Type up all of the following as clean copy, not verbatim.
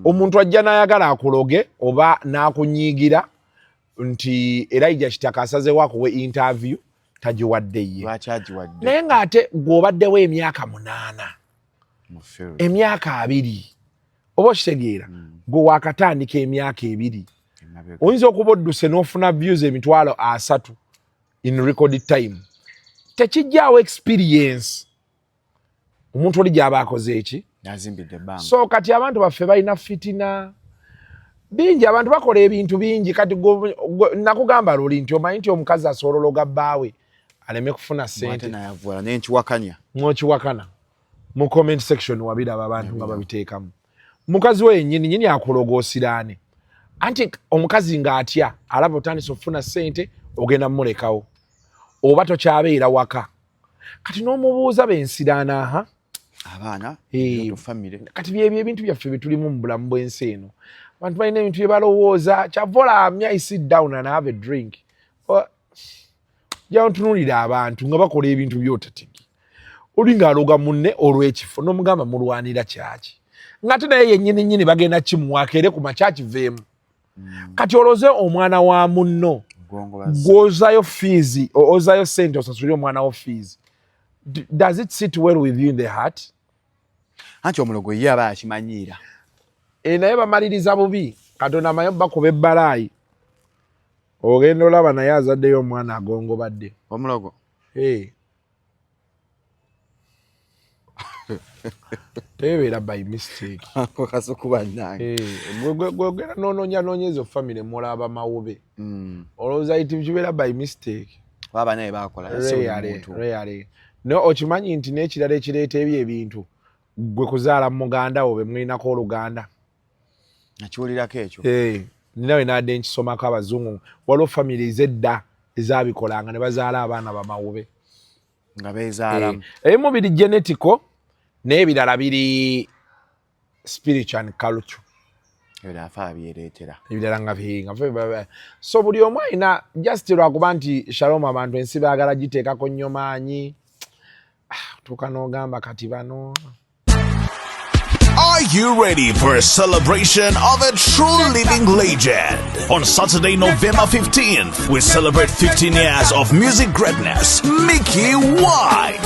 Omuntu ajja n'ayagala akuloge oba n'akunyiigira nti Elijah Kitaka asazeewo akuwe interview tagiwadde ye. Naye ng'ate gw'obaddewo emyaka 8 emyaka 2 oba okitegeera gwe waakatandika emyaka 2 oyinza okuba odduse n'ofuna views 3,000 in record time. Tekijjaawo experience omuntu oli gy'aba akoze eki. So kati abantu baffe balina fitina bingi, abantu bakola ebintu bingi. Kati nakugamba luli nti omanyi nti omukazi asolologa bbaawe aleme kufuna ssente n'okiwakana mu comment section wabiraba abantu nga babiteekamu. Mukazi we nyini akulogoosiraane anti omukazi ng'atya alaba otandise okufuna ssente ogenda mmulekawo oba tokyabeera waka. Kati n'omubuuza bensiraana abaana family. Kati byebyo ebintu byaffe bitulimu mu bulamu bw'ensi eno. Abantu balina ebintu bye balowooza kyavola I sit down and have a drink. Jja ntunuulira abantu nga bakola ebintu by'otategi. Oli ng'aloga munne olw'ekifo n'omugamba mulwanira kyaki. Ng'ate naye yennyini bagenda kimuwaaka ere ku makya kiveemu. Kati oloze omwana wa munno gw'ozaayo fees ozaayo ssente osasulire omwana wo fees. Does it sit well with you in the heart? Anti omulogo ye aba akimanyiira. Naye bamaliriza bubi. Katonda amanyi bakuba ebbalaayi. Ogenda olaba naye azaddeyo omwana agongobadde. Omulogo. Tebeera by mistake. Kasuku bannange. Gwogera noonyeza family mulaba mawube. Olowooza iti kibeera by mistake. Baba naye bakola. Reyale. No okimanyi nti n'ekirala ekireeta ebintu gwe kuzaala muganda wo be mlinako oluganda. Nakiwulirako ekyo. Ninawe nadde nkisomako abazungu waliwo family ez'edda ezabikolanga ne bazaala abaana bamawube nga beezaalamu. Ebimu biri genetical n'ebirala biri spiritual and culture. Ebirala nga bihinga. So buli omu alina just lwakuba nti Shalom abantu ensi baagala giteekako nnyo maanyi. Tuuka n'ogamba kati bano. Are you ready for a celebration of a true living legend? On Saturday, November 15th, we celebrate 15 years of music greatness. Mickey White,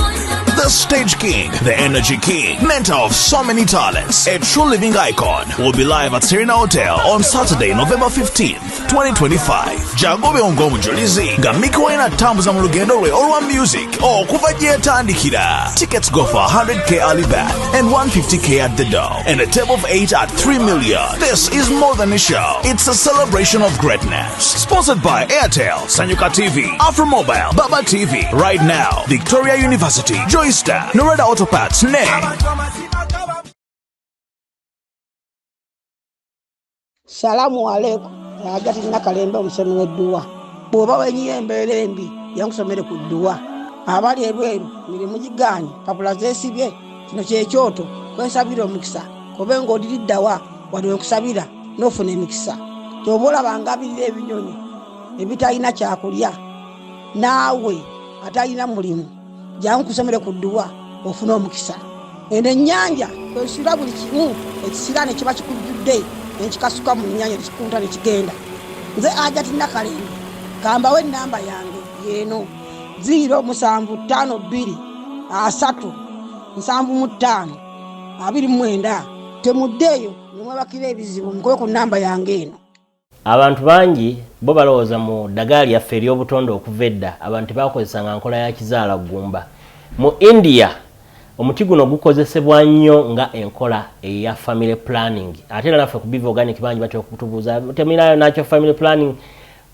the stage king, the energy king, mentor of so many talents, a true living icon, will be live at Serena Hotel on Saturday, November 15th, 2025. Jagobe Ongomujulizi, nga Mickey White atambuza mu lugendo lwe olwa music okuva gye yatandikira. Tickets go for 100k early bird and 150k at the door, and a table of 8 at 3 million. This is more than a show. It's a celebration of greatness. Sponsored by Airtel, Sanyuka TV, Afromobile, Baba TV. Right now, Victoria University, Joystar, Norada Auto Parts, Ne. Salamu alaikum. Ajati nakalemba omusemi w'edduwa. Bw'oba wenyiye embeera embi yankusomere ku dduwa. Abali ebweru mirimu gigaanyi papula zeesibye kino kyekyoto kwesabira omukisa kobe ng'odiriddawa waliwe nkusabira n'ofuna emikisa. Ky'oba olabanga abirira ebinyonyi ebitalina kyakulya naawe atalina mulimu jangu kusomere ku dduwa ofuna omukisa. Eno ennyanja kwesula buli kimu ekisira ne kiba kikujjudde nekikasuka mu nnyanja nekikunta ne kigenda. Nze Ajati Nakalembe kambawo ennamba yange yeeno 0725375 temuddeeyo nemwebakira ebizibu mukoye ku nnamba yange eno. Abantu bangi bo balowooza mu ddagala lyaffe ery'obutonde okuva edda abantu bakozesanga nkola ya kizaala ggumba. Mu India omuti guno gukozesebwa nnyo nga enkola eya family planning. Ate era naffe ku Biva Organic bangi batera okutubuuza teminayo nakyo family planning.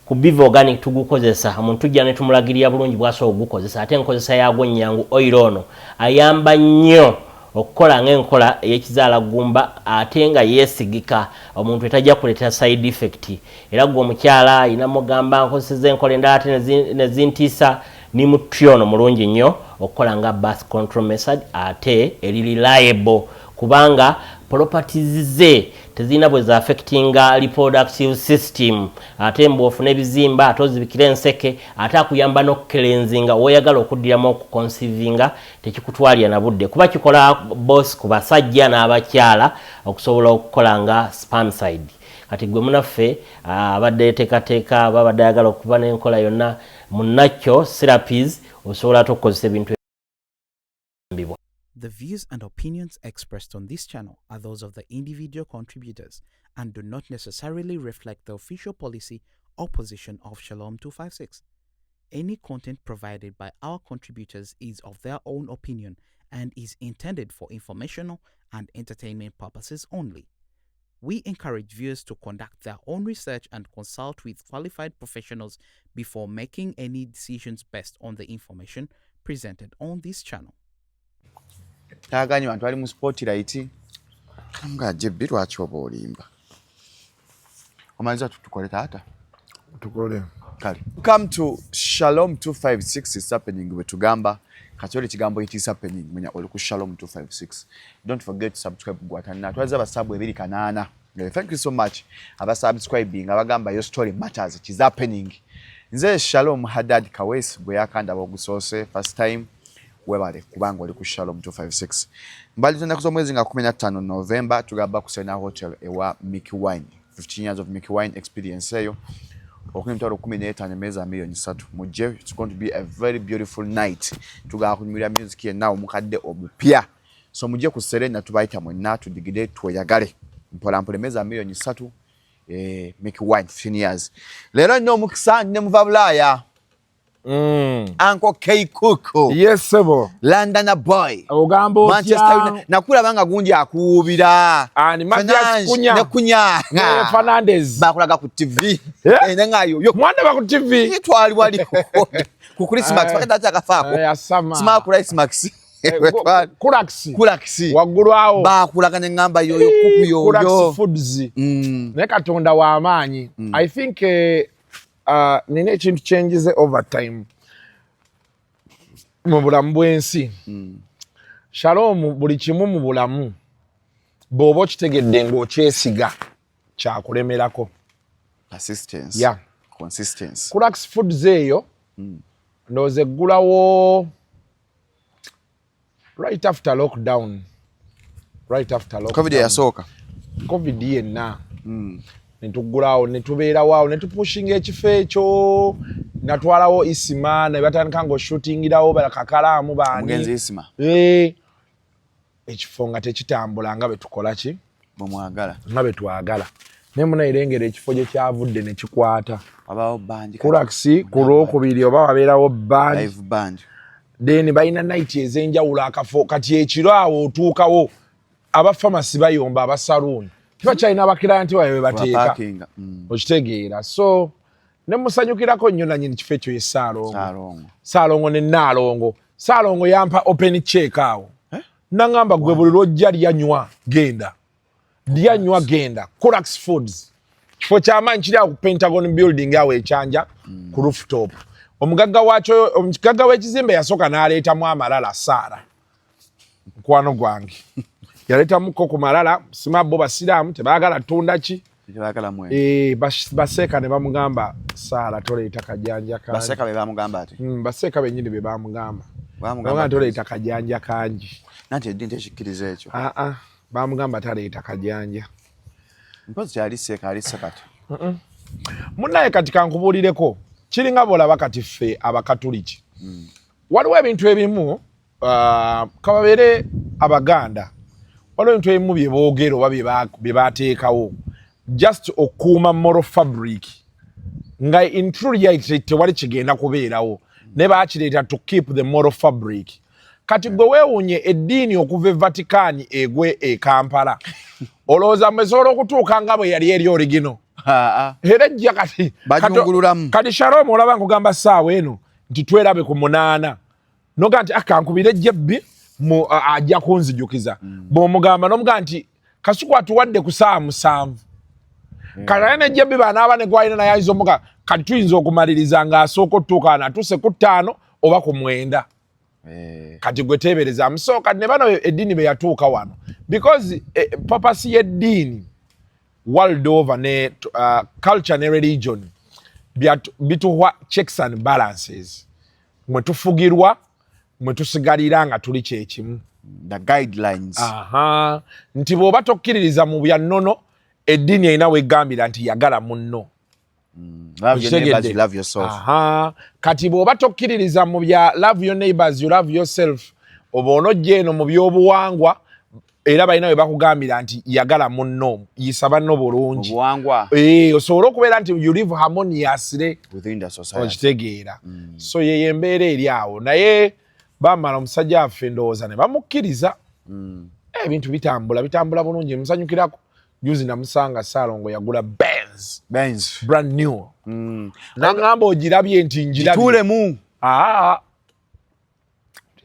Ku Biva Organic tugukozesa omuntu tujja ne tumulagirira bulungi bw'asobola okugukozesa. Ate enkozesa yaagwo nnyangu oil ono ayamba nnyo okukola ng'enkola ey'ekizaala ggumba ate nga yeesigika omuntu etajja kuleeta side effect. Era gwe omukyala ayina mugamba nkozeseza enkola endala ate ne zintiisa ni muti ono mulungi nnyo okukola nga birth control method ate eri reliable kubanga properties ze tezina bwe za affectinga reproductive system ate mbofu n'ebizimba ate ozibikira enseke ate akuyamba n'okukelenzinga oyagala okuddiramu okuconcevinga tekikutwalira na budde kuba kikola boss ku basajja n'abakyala okusobola okukola nga spermicide kati gwe munaffe abadde yeteekateeka babadde ayagala okuba n'enkola yonna munnakyo therapies osobola ate okukozesa ebintu ebibwa. The views and opinions expressed on this channel are those of the individual contributors and do not necessarily reflect the official policy or position of Shalom 256. Any content provided by our contributors is of their own opinion and is intended for informational and entertainment purposes only. We encourage viewers to conduct their own research and consult with qualified professionals before making any decisions based on the information presented on this channel. Tagani bantu bali mu spotlight nga jebbi lwachoba olimba omaliza tukole tata tukole kale come to Shalom 256 is happening we tugamba kachole kigambo it is happening menya oli ku Shalom 256 don't forget to subscribe gwatana twaza basabu ebiri kanana thank you so much aba subscribing abagamba your story matters it is happening nze Shalom Hadad Kawes bwe yakanda bogusose first time webale kubanga oli ku Shalom 256 mbali tuna kuzo mwezi nga 15 November tugaba ku Sena Hotel ewa Mickey Wine 15 years of Mickey Wine experience eyo okunimtaro 15 meza milioni 3 muje it's going to be a very beautiful night tugaba kunyumira music ye nawo mukadde obupya so muje ku Serena tubaita mwenna tudigide tuyagale mpola mpole meza milioni 3 Mickey Wine 15 years lero no mukisa ne muvabulaya Uncle Kasuku. Yes, sebo. London boy. Ogambo Manchester nakula banga gundi akubira. Ani Matias Kunya. Ne Kunya. Fernandez. Bakulaga ku TV. Nengayo. Yo mwana ba ku TV. Itwali wali ku Christmas bakata akafako. Smart Christmas. Kulaxi. Wagulu awo. Bakulaga ne ngamba yoyo kuku yoyo. Kulaxi Foods. Ne katonda wa amanyi. I think nine ekintu changes over time mu bulamu bw'ensi. Shalom buli kimu mu bulamu bw'oba okitegedde ng'okyesiga kyakulemerako. Persistence. Yeah. Consistency. Kulax Foods eyo ndowooza eggulawo right after lockdown. Covid yasooka. Covid yenna. Netugulawo netubeerawo netupushinga ekifo ekyo natwalawo isima ne batandika ngo shootingirawo balakakalaamu baani mugenzi isima ekifo nga tekitambula nga betukola ki bomwagala nga betwagala ne munayirengera ekifo gye kyavudde ne kikwata abawo band kulaxi kulwokubiri oba wabeerawo band live band then balina night ez'enjawulo akafo kati ekiro awo otuukawo aba pharmacy bayomba aba saloon kiba kyalina abakirayanti baabwe bateeka okitegeera so ne musanyukirako nnyo nannyini kifo ekyo ye Saalongo ne Naalongo. Saalongo yampa open check awo nangamba gwe buli lwojja lyanywa genda Kulax Foods kifo ky'amaanyi kiri awo ku Pentagon building awo ekyanja ku rooftop omugagga w'ekizimbe yasooka n'aleetamu amalala Saara mukwano gwange yaleetamuko ku malala simabbo basiraamu tebaagala tunda ki tebaagala mwe baseeka ne bamugamba Saara toleeta kajanja kangi baseeka be bamugamba ati baseeka bennyini be bamugamba toleeta kajanja kangi nanti eddini tekikkiriza ekyo bamugamba taleeta kajanja mpozi kyali seeka ali sakati munnaye kati kankubuulireko kiringa bw'olaba kati ffe abakatuliki waliwo ebintu ebimu kababeere Abaganda waliwo ebintu ebimu bye boogera oba bye baateekawo just okuuma moral fabric nga in true reality tewali kigenda kubeerawo ne baakireeta to keep the moral fabric kati gwe weewuunye eddiini okuva e Vatican egwe e Kampala olowooza mwesobola okutuuka nga bwe yali eri origino era ejja kati Shalom olaba nkugamba ssaawa eno nti twerabe ku 8 noga nti akankubira ejjebbi ajja kunzijukiza bw'omugamba n'omugamba nti Kasuku atuwadde ku 7 kale n'ejjebbi banaaba ne gwalina naye ayinza omuga kati tuyinza okumaliriza ng'asooka otutuuka natuuse ku 5 oba ku 9 kati gwe teebereza musooka ne bano eddiini be yatuuka wano because papasi y'eddiini world over ne culture ne religion bituwa checks and balances mwe tufugirwa mwe tusigalira nga tuli kyekimu the guidelines nti bw'oba tokkiririza mu bya nnono eddiini erina weegambira nti yagala munno love your neighbors, you love yourself. Kati bw'oba tokkiririza mu bya love your neighbors, you love yourself, oba onojja eno mu by'obuwangwa era balina we bakugambira nti yagala munno yisa banno bulungi obuwangwa osobola okubeera nti you live harmoniously within the society okitegeera so ye embeera eri awo naye bamala omusajja affe ndowooza ne bamukkiriza ebintu bitambula bulungi musanyukirako juzi namusanga Saalongo yagula Benz brand new nangamba ogirabye nti njirabye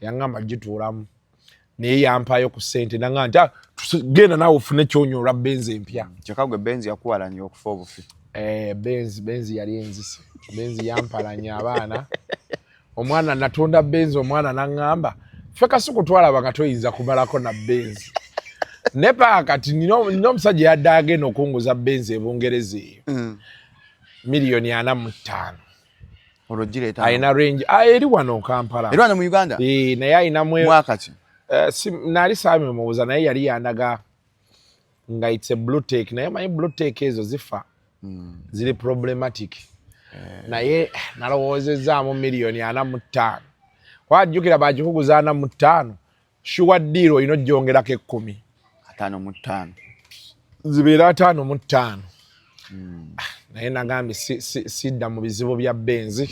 yangamba gituulamu naye yampayo ku ssente nangamba nti genda naawe ofune kyonyolwa Benz empya kyokka gwe Benz yakuwalanya okufa obufi Benz yali enzise Benz yampalanya abaana omwana natunda Benz omwana nangamba ffe Kasuku twalaba nga toyinza kumalako na Benz nepa kati nino omusajja yadde agenda okunguza Benz ebungereza eyo $45,000,000 olwogireta ayina range eri wano Kampala eri wano mu Uganda naye ayina mwaka ki nali saami mubuuza naye yali yandaga nga it's a blue tech naye manyi blue tech ezo zifa ziri problematic naye nalowoozezaamu $45,000,000 wajjukira bagikuguza $45,000 shuwa deal oyina ojjongerako 10 5 zibeera 5 naye nagambye sidda mu bizibu bya Benz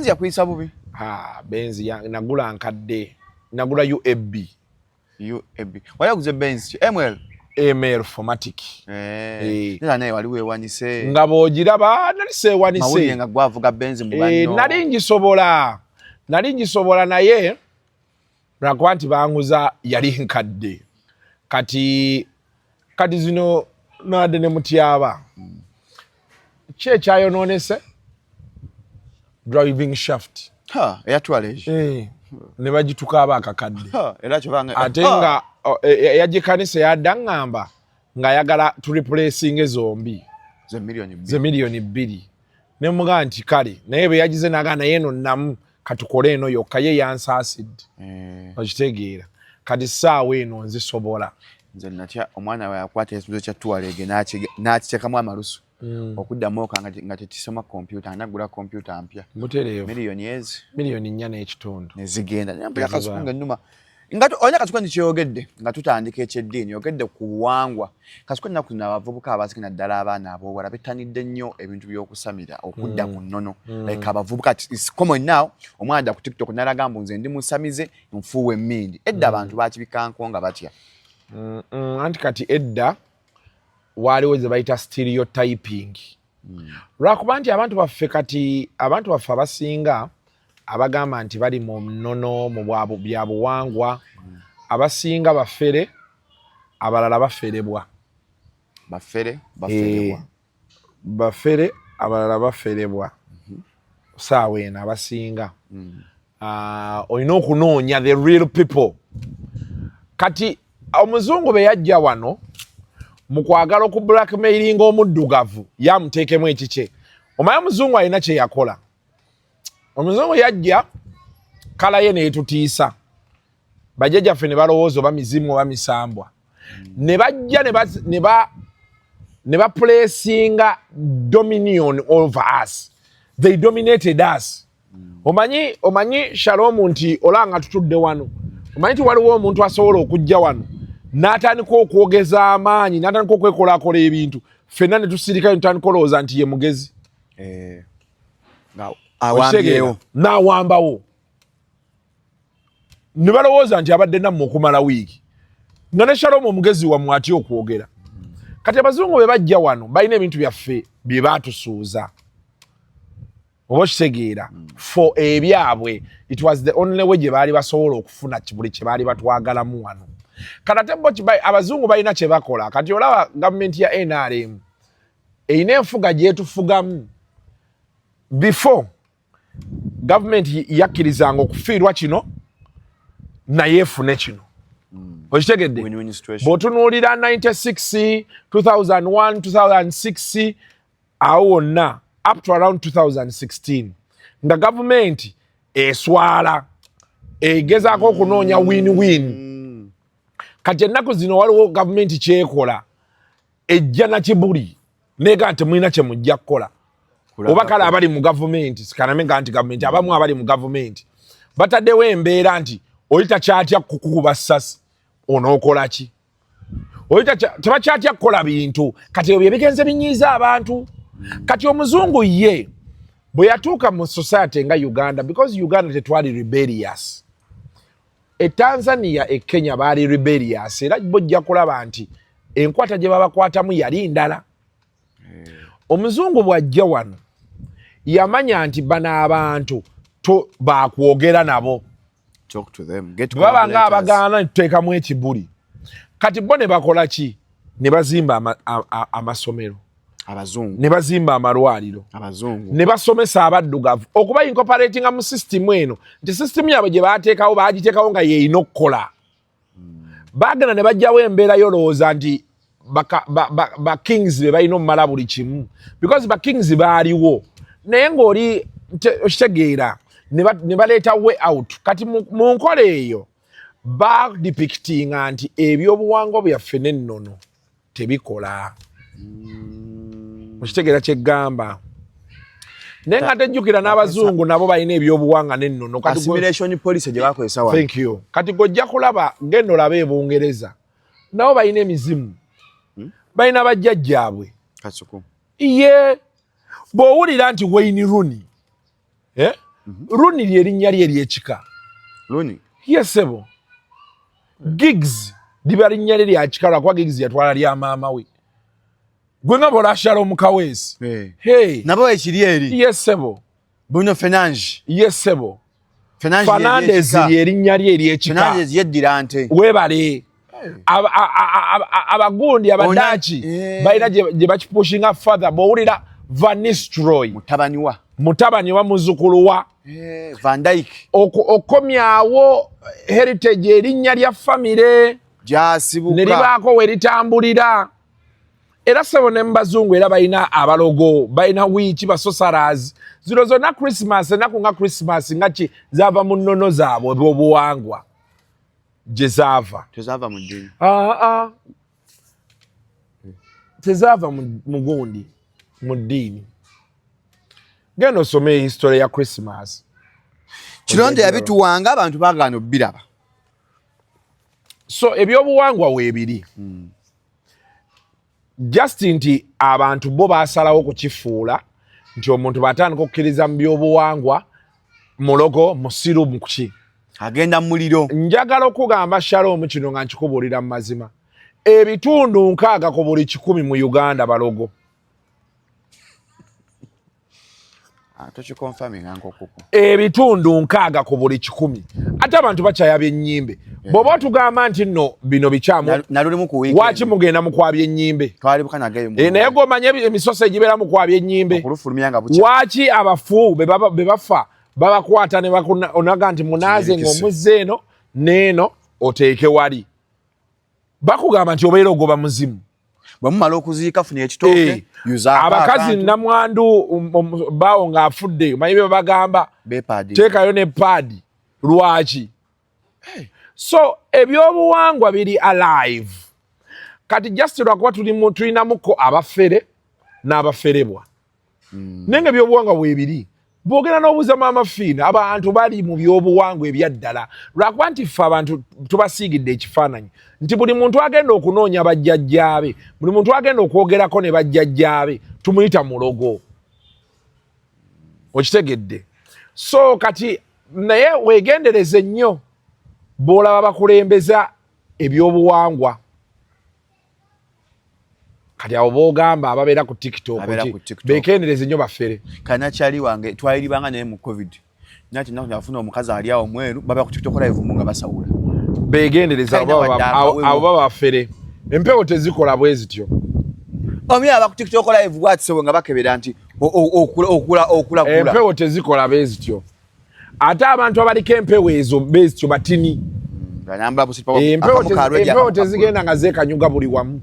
yakuyisa bubi Benz nagula nkadde nagula UAB wayaguze Benz ML formatic era naye wali weewanise nga bw'ogiraba nali seewanise mawulire nga gwavuga Benz mu banno nali ngisobola naye lwakuba nti banguza yali nkadde kati zino nadde ne mutyaba ki ekyayonoonese driving shaft eyatwala ekyo ne bagitukaaba akakadde era kyobanga ate nga yagikanisa yadda ngamba ng'ayagala tureplacinge zombi ze $2 million ne mugaa nti kale naye bwe yagize nagaa naye eno namu katukole eno yokka ye yansaasidde okitegeera kati ssaawa eno nzisobola nze natya omwana we yakwata ekisuzo kya tuwalege n'akiteekamu amalusu okuddamu oka nga tetisoma kompyuta anagula kompyuta mpya mutereevu $4.4 nezigenda Kasuku ng'ennuma onya Kasuku ndi kyeyogedde nga tutandika ekyeddiini yogedde ku buwangwa Kasuku ennaku zino abavubuka abasikina ddala abaana ab'obuwala bettanidde nnyo ebintu by'okusamira okudda mu nnono like abavubuka it's common now omwana adda ku TikTok n'alaga mbu nze ndi musamize nfuuwa emmindi edda abantu bakibikankonga batya anti kati edda waaliwo ze bayita stereotyping lwakuba nti abantu baffe abasinga abagamba nti bali mu nnono mu bya buwangwa abasinga bafere abalala baferebwa bafere abalala baferebwa saawa eno abasinga olina okunoonya the real people kati omuzungu be yajja wano mu kwagala oku blackmailinga omuddugavu yamuteekemu ekikye omanya omuzungu alina kye yakola omuzungu yajja kala ye neetutiisa bajjajjaffe ne balowooza oba mizimu oba misambwa ne bajja ne baplacinga dominion over us they dominated us omanyi Shalom nti olanga tutudde wano omanyi ti waliwo omuntu asobola okujja wano n'atandika okwogeza amaanyi n'atandika okwekolakola ebintu ffenna ne tusirikayo ntandika olowooza nti ye mugezi awambyewo n'awambawo ne balowooza nti abadde nammwe okumala wiiki nga ne Shalom omugezi wammwe atya okwogera kati abazungu be bajja wano balina ebintu byaffe bye baatusuuza oba kitegeera for ebyabwe it was the only way gye baali basobola okufuna buli kye baali batwagalamu wano kati abazungu balina kye bakola kati olaba gavumenti ya NRM erina enfuga gyetufugamu before gavumenti yakkirizanga okufiirwa kino naye efune kino Okitegedde bw'otunuulira 96 2001 2006 awo wonna up to around 2016 nga gavumenti eswala egezaako okunoonya win-win. Kati ennaku zino waliwo gavumenti kyekola ejja na kibuli neega nti mulina kye mujja kukola oba kale abali mu gavumenti sikanamenga nti gavumenti abamu abali mu gavumenti bataddewo embeera nti oli takyatya kukuba ssasi onookola ki oli tebakyatya kukola bintu kati ebyo bigenze binyiiza abantu. Kati omuzungu ye bwe yatuuka mu society nga Uganda because Uganda tetwali rebellious Tanzania Kenya baali rebellious era bojja kulaba nti enkwata gye babakwatamu yali ndala. Omuzungu bw'ajja wano yamanya nti bana abantu to bakwogera nabo baba nga abagaana tuteekamu ekibuli kati bo ne bakola ki ne bazimba amasomero abazungu ne bazimba amalwaliro abazungu ne basomesa abaddugavu okuba incorporating mu system eno nti system yabwe gye baateekawo baagiteekawo nga yeeyina okukola. Baagenda ne bajjawo embeera yolowooza nti ba kings be balina omumala buli kimu because ba kings baaliwo naye ng'oli okitegeera ne baleeta way out. Kati mu nkola eyo badepictinga nti ebyobuwangwa byaffe n'ennono tebikola. Okitegeera kyeggamba naye nga tejjukira n'abazungu nabo balina ebyobuwanga n'ennono. Assimilation policy gye bakozesa wano. Thank you. Kati gojja kulaba genda olabe e Bungereza nabo balina emizimu balina bajjajjaabwe. Kasuku ye bw'owulira nti Wayne Rooney Rooney lyerinnya lye ery'ekika Rooney yesebo Giggs liba linnya lye lyakika lwakuba Giggs yatwala lya maama we gwe nga bolashala omukaweesi nabo ekiri eri yesebo Bruno Fernandes yesebo Fernandes lyerinnya lye ery'ekika Fernandes yeddira nte webale abagundi abadaaki balina gye bakipushinga father bw'owulira Van Nistelrooy mutabani wa muzukulu wa Van Dijk okomyawo heritage erinnya lya famire gyasibuka ne libaako we litambulira. Era sebo ne mbazungu era balina abalogo balina wiiki basosaras zino zonna Christmas ennaku nga Christmas nga ki zaava mu nnono zaabwe obwobuwangwa gye zaava tezaava mu ddiini tezaava mu gundi mu ddiini. Genda osome history ya Christmas. Kironde yabituwanga abantu baagaana obbiraba. So ebyobuwangwa weebiri just nti abantu bo baasalawo kukifuula nti omuntu bw'atandika okukkiriza mu byobuwangwa mulogo musiru mu kuki agenda mu muliro. Njagala okugamba Shalom kino nga nkikubuulira mu mazima ebitundu 60 ku buli 100 mu Uganda balogo. Ebitundu 60 ku buli 100 ate abantu bakyayabya ennyimbe bw'oba otugamba nti nno bino bikyamu waki mugenda mu kwabya ennyimbe naye g'omanye emisoso egibeera mu kwabya ennyimbe waki abafu be bafa babakwata ne onaga nti munaaze ng'omuzze eno n'eno oteeke wali bakugamba nti obeera ogoba muzimu. Bwamumala okuziika funa ekitooke abakazi namwandu baawo ng'afudde omanyi bye bagamba teekayo ne paadi lwaki. So ebyobuwangwa biri alive kati just lwakuba tulinamuko abafere n'abaferebwa naye nga ebyobuwangwa weebiri bwogera n'obuuzamu amafiina abantu bali mu byobuwangwa ebyaddala lwakuba nti ffe abantu tubasiigidde ekifaananyi nti buli muntu agenda okunoonya bajjajjaabe buli muntu agenda okwogerako ne bajjajjaabe tumuyita mulogo. Okitegedde? So kati naye weegendereze nnyo bw'olaba bakulembeza ebyobuwangwa kati awo boogamba ababeera ku TikTok beekendereze nnyo bafere. Kanakyali wange twaliribanga naye mu COVID nati nafuna omukazi ali awo mweru baba ku TikTok live nga basawula beegendereza abo baba bafere. Empewo tezikola bwe zityo. Omi aba ku TikTok live bwatsewe nga bakebera nti okula empewo tezikola bwe zityo ate abantu abaliko empewo ezo bezityo batini empewo tezigenda nga zeekanyuga buli wamu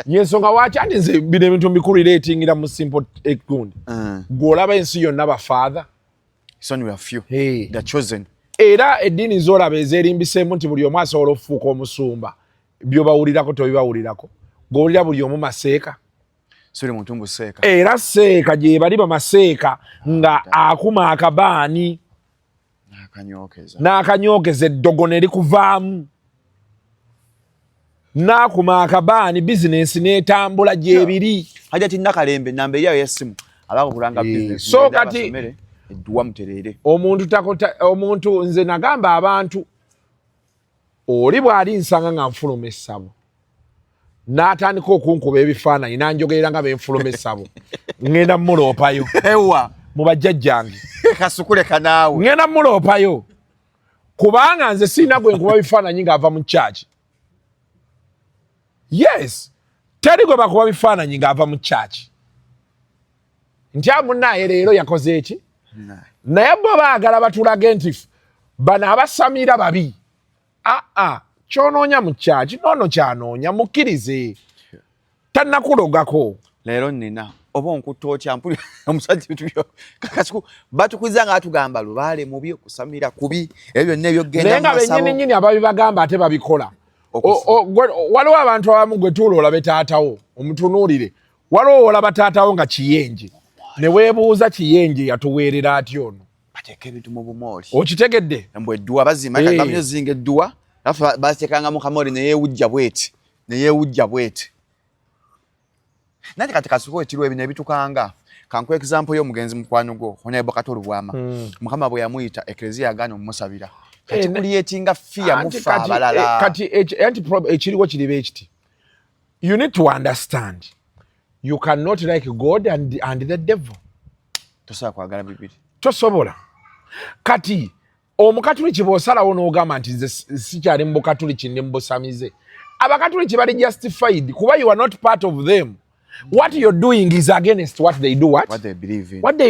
yensonga waki andi nze bino ebintu mbikulu ratingira mu simple gundi gw'olaba ensi yonna bafaatha era eddiini z'olaba ezeerimbiseemu nti buli omu asobola okufuuka omusumba byobawulirako tobibawulirako gw'owulira buli omu maseeka era seeka gye bali bamaseeka nga akuma akabaani n'akanyokeza eddogo ne likuvaamu n'akuma akabaani bizinensi n'etambula gyebiri hajati nakalembe namba eriyo y'essimu abakulanga business so kati edduwa muterere omuntu nze nagamba abantu oli bw'ali nsanga nga nfuluma essabo n'atandika okunkuba ebifaananyi nanjogerera nga benfuluma essabo ngenda muloopayo mu bajjajjange kasukule kanaawe ngenda muloopayo kubanga nze sirina gwe nkuba bifaananyi ng'ava mu church. Yes, teri gwe bakuba bifaananyi ng'ava mu church. Nti amunaaye leero yakoze eki naye bo baagala batulage nti bano abasamira babi kyonoonya mu church noono kyanoonya mukkirize tannakulogako leero nina oba onkutta otya mpulira omusajja bitubyo Kasuku batukwiza nga atugamba lubaale mubi okusamira kubi ebyo byonna ebyogenda naye nga bennyini ababibagamba ate babikola waliwo abantu abamu gwe tuula olaba taatawo omutunuulire waliwo olaba taatawo nga kiyenje ne weebuuza kiyenje yatuweerera atya ono bateeka ebintu mu bumooli okitegedde mbwe edduwa bazima kabamyo zinga edduwa afa bateekanga mu kamooli ne yeewujja bweti nati kati Kasuku ekiriwo ebino ebitukanga kanku example y'omugenzi mukwano gwo Honorable Katolu Bwama Mukama bwe yamuyita eklezia yagaana omumusabira kati kulietinga fia mufa abalala kati ekiriwo kiriba ekiti you need to understand you cannot like God and the devil tosobola kwagala bibiri tosobola kati omukatuliki bw'osalawo n'ogamba nti nze sikyali mu bukatuliki ndi mu busamize abakatuliki bali justified kuba you are not part of them. What you're doing is against what they do, what they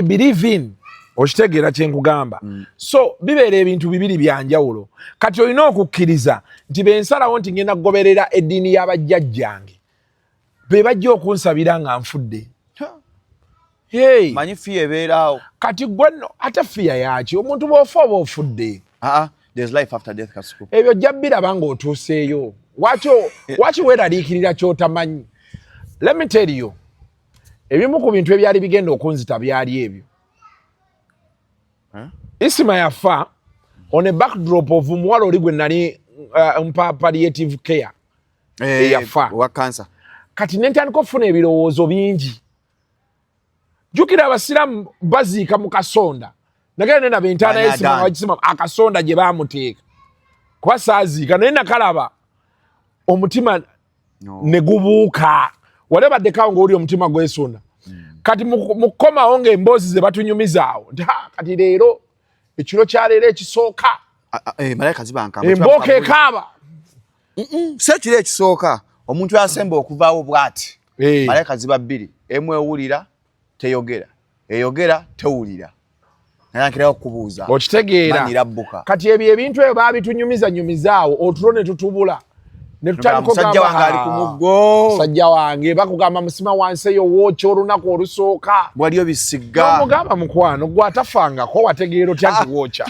believe in. Okitegeera kye nkugamba. So bibeera ebintu bibiri byanjawulo. Kati olina okukkiriza nti bensalawo nti ngenda kugoberera eddiini y'abajjajjange be bajja okunsabira nga nfudde. Hey. Manyi fiya ebeeraawo. Kati gwe nno ate fiya yaaki omuntu bw'ofa oba ofudde. There's life after death Kasuku. Ebyo jja biraba ng'otuuseeyo. Waki weeraliikirira ky'otamanyi? Let me tell you, ebimu ku bintu ebyali bigenda okunzita byali ebyo. Isima yafa on a backdrop of muwala oli gwe nali palliative care. Yafa. Wa cancer. Kati nentandika okufuna ebirowoozo bingi. Jjukira abasiramu baziika mu kasonda. Nagenda nena bentaana y'esima wagisima akasonda gye baamuteeka. Kuba saaziika naye nakalaba omutima ne gubuuka. Wale baddekawo ng'oli omutima gwesuna. Kati mukomawo ng'emboozi ze batunyumizaawo nti kati leero ekiro kya leero ekisooka malayika zibanka embooka ekaaba si ekiro ekisooka omuntu asemba okuvaawo bw'ati malayika ziba bbiri emu ewulira teyogera eyogera tewulira nayankirawo okubuuza okitegeera kati ebyo ebintu ebyo baabitunyumizanyumizaawo otulo ne tutubula musajja wange ali ku muggo musajja wange bakugamba musima wansi eyo wookya olunaku olusooka waliyo bisiga omugamba mukwano gwe atafangako wategeera otya nti wookya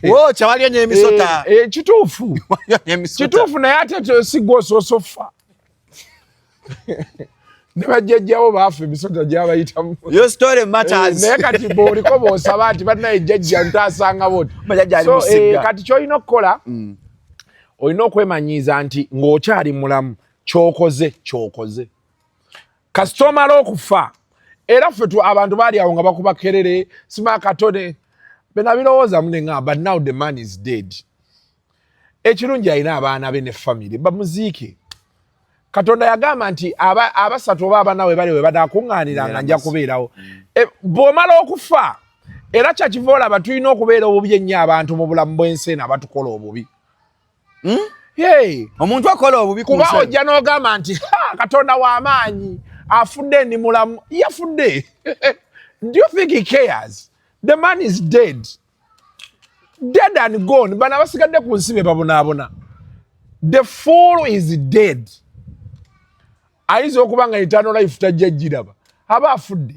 wookya waliyo n'emisota kituufu naye ate sigwa osoosa offa ne bajjajjawo baafa emisota gyabayitamu naye kati bw'oliko bw'osaba nti bannaye jjajja ntaasanga boti kati ky'olina okukola olina okwemanyiiza nti ng'okyali mulamu ky'okoze kasita omala okufa era ffe abantu baali awo nga bakuba kerere sima katone benabirowooza munenga but now the man is dead ekirungi alina abaana be ne famire bamuziike Katonda yagamba nti abasatu oba abana we bali we badaakuŋŋaaniranga nja kubeerawo bw'omala okufa era kyakiva olaba tulina okubeera obubi ennyo abantu mu bulamu bw'ensi eno abatukola obubi. Omuntu akola obubi kuba ojja n'ogamba nti Katonda w'amaanyi afudde ndi mulamu yafudde. Do you think he cares? The man is dead. dead and gone bana basigadde ku nsibe babonabona. The fool is dead. Ayinza okuba nga eternal life tajjagiraba aba afudde.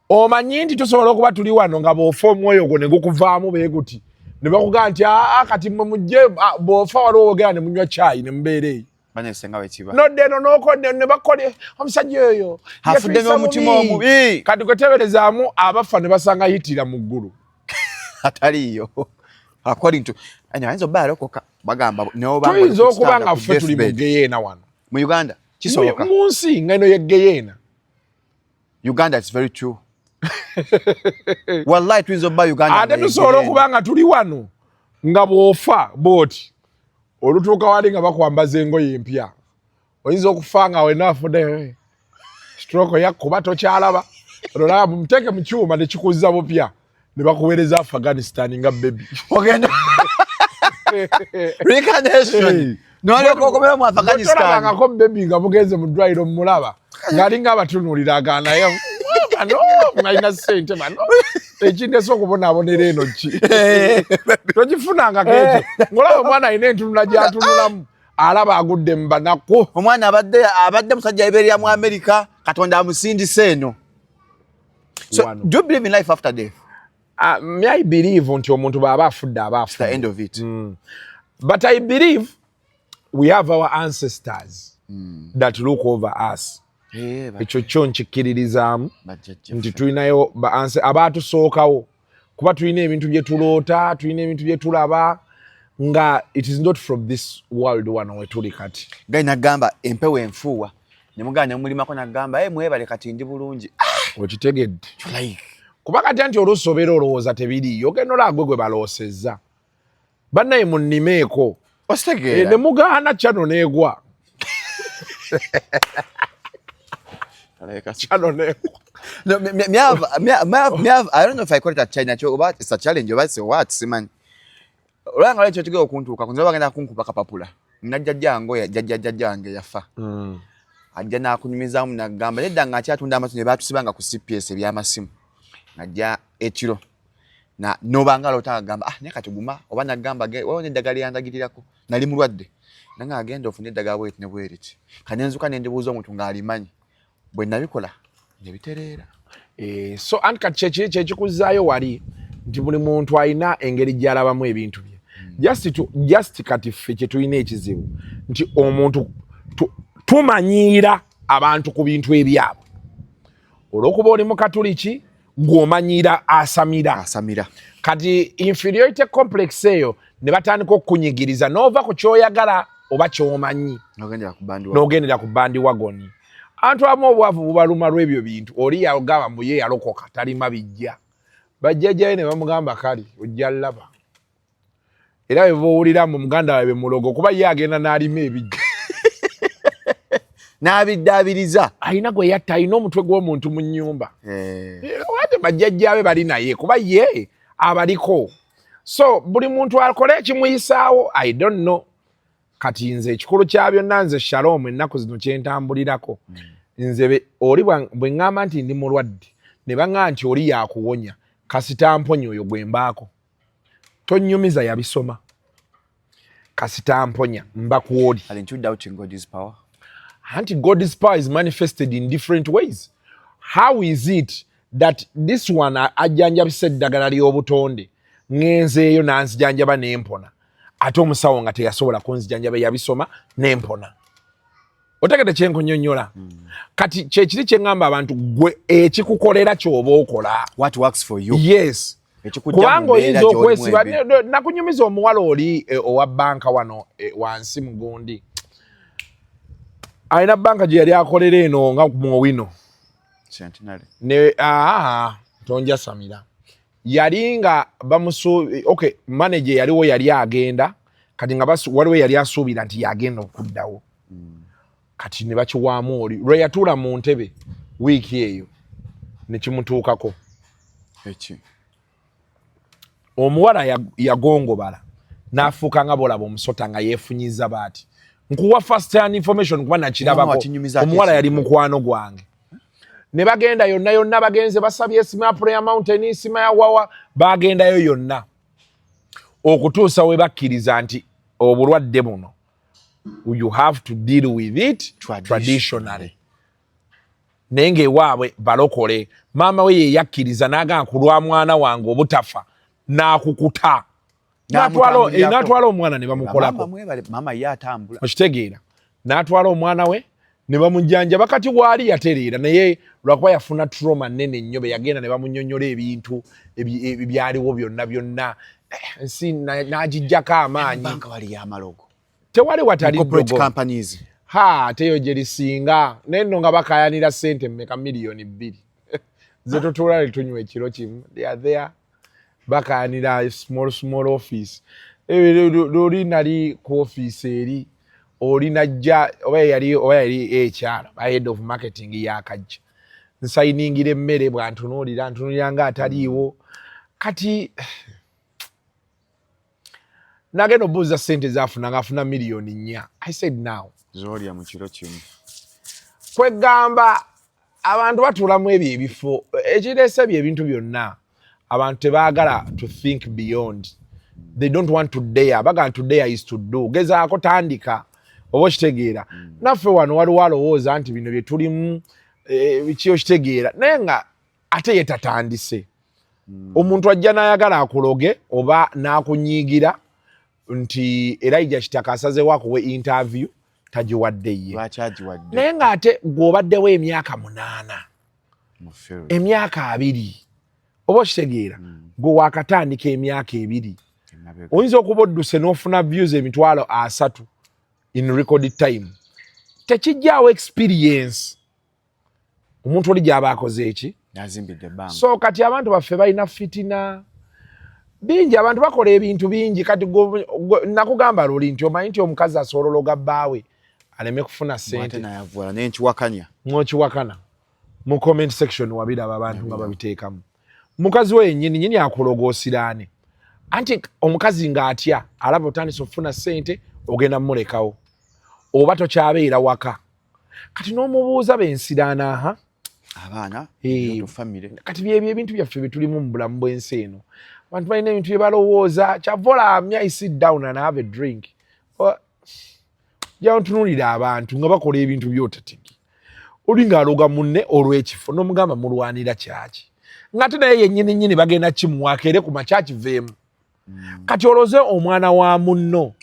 Omanyi nti tosobola okuba tuli wano nga bw'ofa omwoyo gwo ne gukuvaamu beeguti ne bakugamba nti kati mmwe mujje bw'ofa waliwo wogera ne munywa caayi ne mubeera eyo. Nodde eno n'okodde ne bakole omusajja oyo afudde n'omutima omubi kati gwe teberezaamu abafa ne basanga yitira mu ggulu. Ataliyo according to ayinza obba alokoka bagamba tuyinza okuba nga ffe tuli mu geyeena wano mu Uganda kisoboka mu nsi nga eno ye geyeena. Uganda it's very true. Wallahi tuyinza obba Uganda ate tusobola okuba nga tuli wano nga bw'ofa booti olutuuka wali nga bakwambaza engoye empya oyinza okufa nga wena afudde stroke yakkuba tokyalaba ololaba mumuteeke mu kyuma ne kikuzza bupya ne bakuweereza Afghanistan nga baby ogenda reincarnation n'olyoka okomera mu Afghanistan tolabangako baby nga mugenze mu ddwaliro mumulaba ng'ali ng'abatunuulira aganayo bano ng'alina ssente bano ekindese okubonaabonera eno ki togifunanga keekyo ng'olaba omwana alina entunula gy'atunulamu alaba agudde mu banaku. Omwana abadde musajja abeerera mu America Katonda amusindise eno. So do you believe in life after death? I believe nti omuntu bw'aba afudde aba afudde. The end of it. But I believe we have our ancestors that look over us. Ekyo kyo nkikkiririzaamu nti tulinayo abaatusookawo kuba tulina ebintu bye tuloota tulina ebintu bye tulaba nga it is not from this world wano we tuli kati. Gai nagamba empewo enfuuwa ne muganda nemulimako nagamba mwebale kati ndi bulungi. Okitegedde kuba kati nti olusobera olowooza tebiriiyo ogenda olagwe gwe baloosezza bannaye munnimeeko ne mugaana kyano neegwa. I don't know if I call it a China joke, but it's a challenge. But it's what, Simon? Olanga lecho tigeo kuntuka kunza bagenda kunkuba kapapula. Najjajja ngo ya jjajja nge yafa. Ajja na kunyumiza mu nagamba nedda ngati atunda amatunye batusibanga ku CPS ebyamasimu. Najja ekiro. Na nobanga lota gamba ne katuguma oba nagamba wone dagali yandagirirako. Nali mulwadde. Nanga agenda ofune daga bweti ne bweriti. Kanenzuka nendibuzo omuntu ngalimanyi. Bwe nabikola nebitereera. So anka cheche kuzaayo wali nti buli muntu alina engeri gy'alabamu ebintu bye. Just kati ffe kye tulina ekizibu nti omuntu tumanyiira abantu ku bintu ebyabwe. Olw'okuba oli mu Katuliki gw'omanyiira asamira. Kati inferiority complex eyo ne batandika okukunyigiriza n'ova ku kyoyagala oba ky'omanyi n'ogendera ku bandi wagoni. Antu abamu obwavu bubaluma lw'ebyo bintu oli yagamba mbu ye yalokoka talima bijja bajjajjaye ne bamugamba kali ojja laba era bwe bowulira mu muganda wawe mulogo kuba ye agenda n'alima ebijja n'abiddaabiriza alina gwe yatta alina omutwe gw'omuntu mu nnyumba wate bajjajjabe bali naye kuba ye abaliko. So buli muntu akole ekimuyisaawo I don't know. Kati nze ekikulu kya byonna nze Shalom ennaku zino kyentambulirako nze oli bwe ngamba nti ndi mulwadde ne baŋŋamba nti oli yakuwonya kasita mponya oyo gwe mbaako tonnyumiza yabisoma kasita mponya mba kuoli. Aren't you doubting God's power? Anti God's power is manifested in different ways. How is it that this one ajjanjabisa eddagala ly'obutonde ngenzeeyo nanzijanjaba n'empona ate omusawo nga teyasobola kunzijanjaba yabisoma n'empona? Otegedde kyenkunyonnyola. Kati kyekiri kye ngamba abantu gwe ekikukolera ky'oba okola. What works for you? Yes. Kubanga oyinza okwesiba nakunyumiza omuwala oli owa banka wano wansi mugundi alina banka gye yali akolera eno nga muwino ne tonja samira yali nga okay manager yaliwo yali agenda kati nga waliwo yali asuubira nti yagenda okuddawo kati ne bakiwaamu oli lwe yatuula mu ntebe wiiki eyo ne kimutuukako omuwala yagongobala n'afuuka nga bolaba omusota nga yeefunyiza baati nkuwa first hand information kuba nakirabako omuwala yali mukwano gwange ne bagenda yonna bagenze basabye esima ya Prayer Mountain esima ya Wawa bagendayo yonna okutuusa we bakkiriza nti obulwadde buno you have to deal with it traditionally. Naye ng'ewaabwe balokole maama we ye yakkiriza n'agamba ku lwa mwana wange obutafa n'akukuta n'atwala omwana ne bamukolako. Maama ye atambula. Okitegeera n'atwala omwana we ne bamujjanjaba kati waali yatereera naye lwakuba yafuna trauma nnene nnyo be yagenda ne bamunnyonnyola ebintu ebyaliwo byonna ensi n'agijjako amaanyi. Banka wali y'amalogo. Tewali watali corporate companies. Teyo gye lisinga naye nno nga bakayanira ssente mmeka miliyoni 2 ze tutuula ne tunywa ekiro kimu. They are there bakayanira small office. Oli nali ku office eri oli najja oba yali HR head of marketing yakajja nsayiningira emmere bwantunuulira nga ataliiwo kati nagenda obuuza ssente zaafuna ng'afuna miliyoni 4. I said now zolya mu kiro kimu kwegamba abantu batuulamu ebyo ebifo ekireese ebintu byonna abantu tebaagala to think beyond. They don't want to dare. Bagala to dare is to do. Gezaako tandika oba okitegeera. Naffe wano waliwo alowooza nti bino bye tulimu biki okitegeera naye nga ate ye tatandise. Omuntu ajja n'ayagala akuloge oba n'akunyiigira nti Elijah Kitaka asazeewo akuwe interview tagiwadde ye. Lwaki agiwadde? Naye ng'ate gw'obaddewo emyaka 8 emyaka 2 oba okitegeera gwe waakatandika emyaka 2 oyinza okuba odduse n'ofuna views 3,000 in record time. Tekijjaawo experience. Omuntu oli gy'aba akoze eki? Yazimbidde bbanka. So kati abantu baffe balina fitina bingi, abantu bakola ebintu bingi. Kati nakugamba luli nti omanyi nti omukazi asolologa bbaawe aleme kufuna ssente. N'okiwakana mu comment section wabiraba abantu nga babiteekamu. Mukazi we yennyini akulogoosiraane. Anti omukazi ng'atya alaba otandise okufuna ssente ogenda mmulekawo oba tokyabeera waka. Kati n'omubuuza bensiraana abaana family. Kati byebyo ebintu byaffe bye tulimu mu bulamu bw'ensi eno. Abantu balina ebintu bye balowooza kyavola I sit down and have a drink. Jja ntunuulira abantu nga bakola ebintu by'otategi. Oli ng'aloga munne olw'ekifo n'omugamba mulwanira kyaki. Ng'ate naye yennyini bagenda kimuwaaka ere ku makya kiveemu. Kati oloze omwana wa munno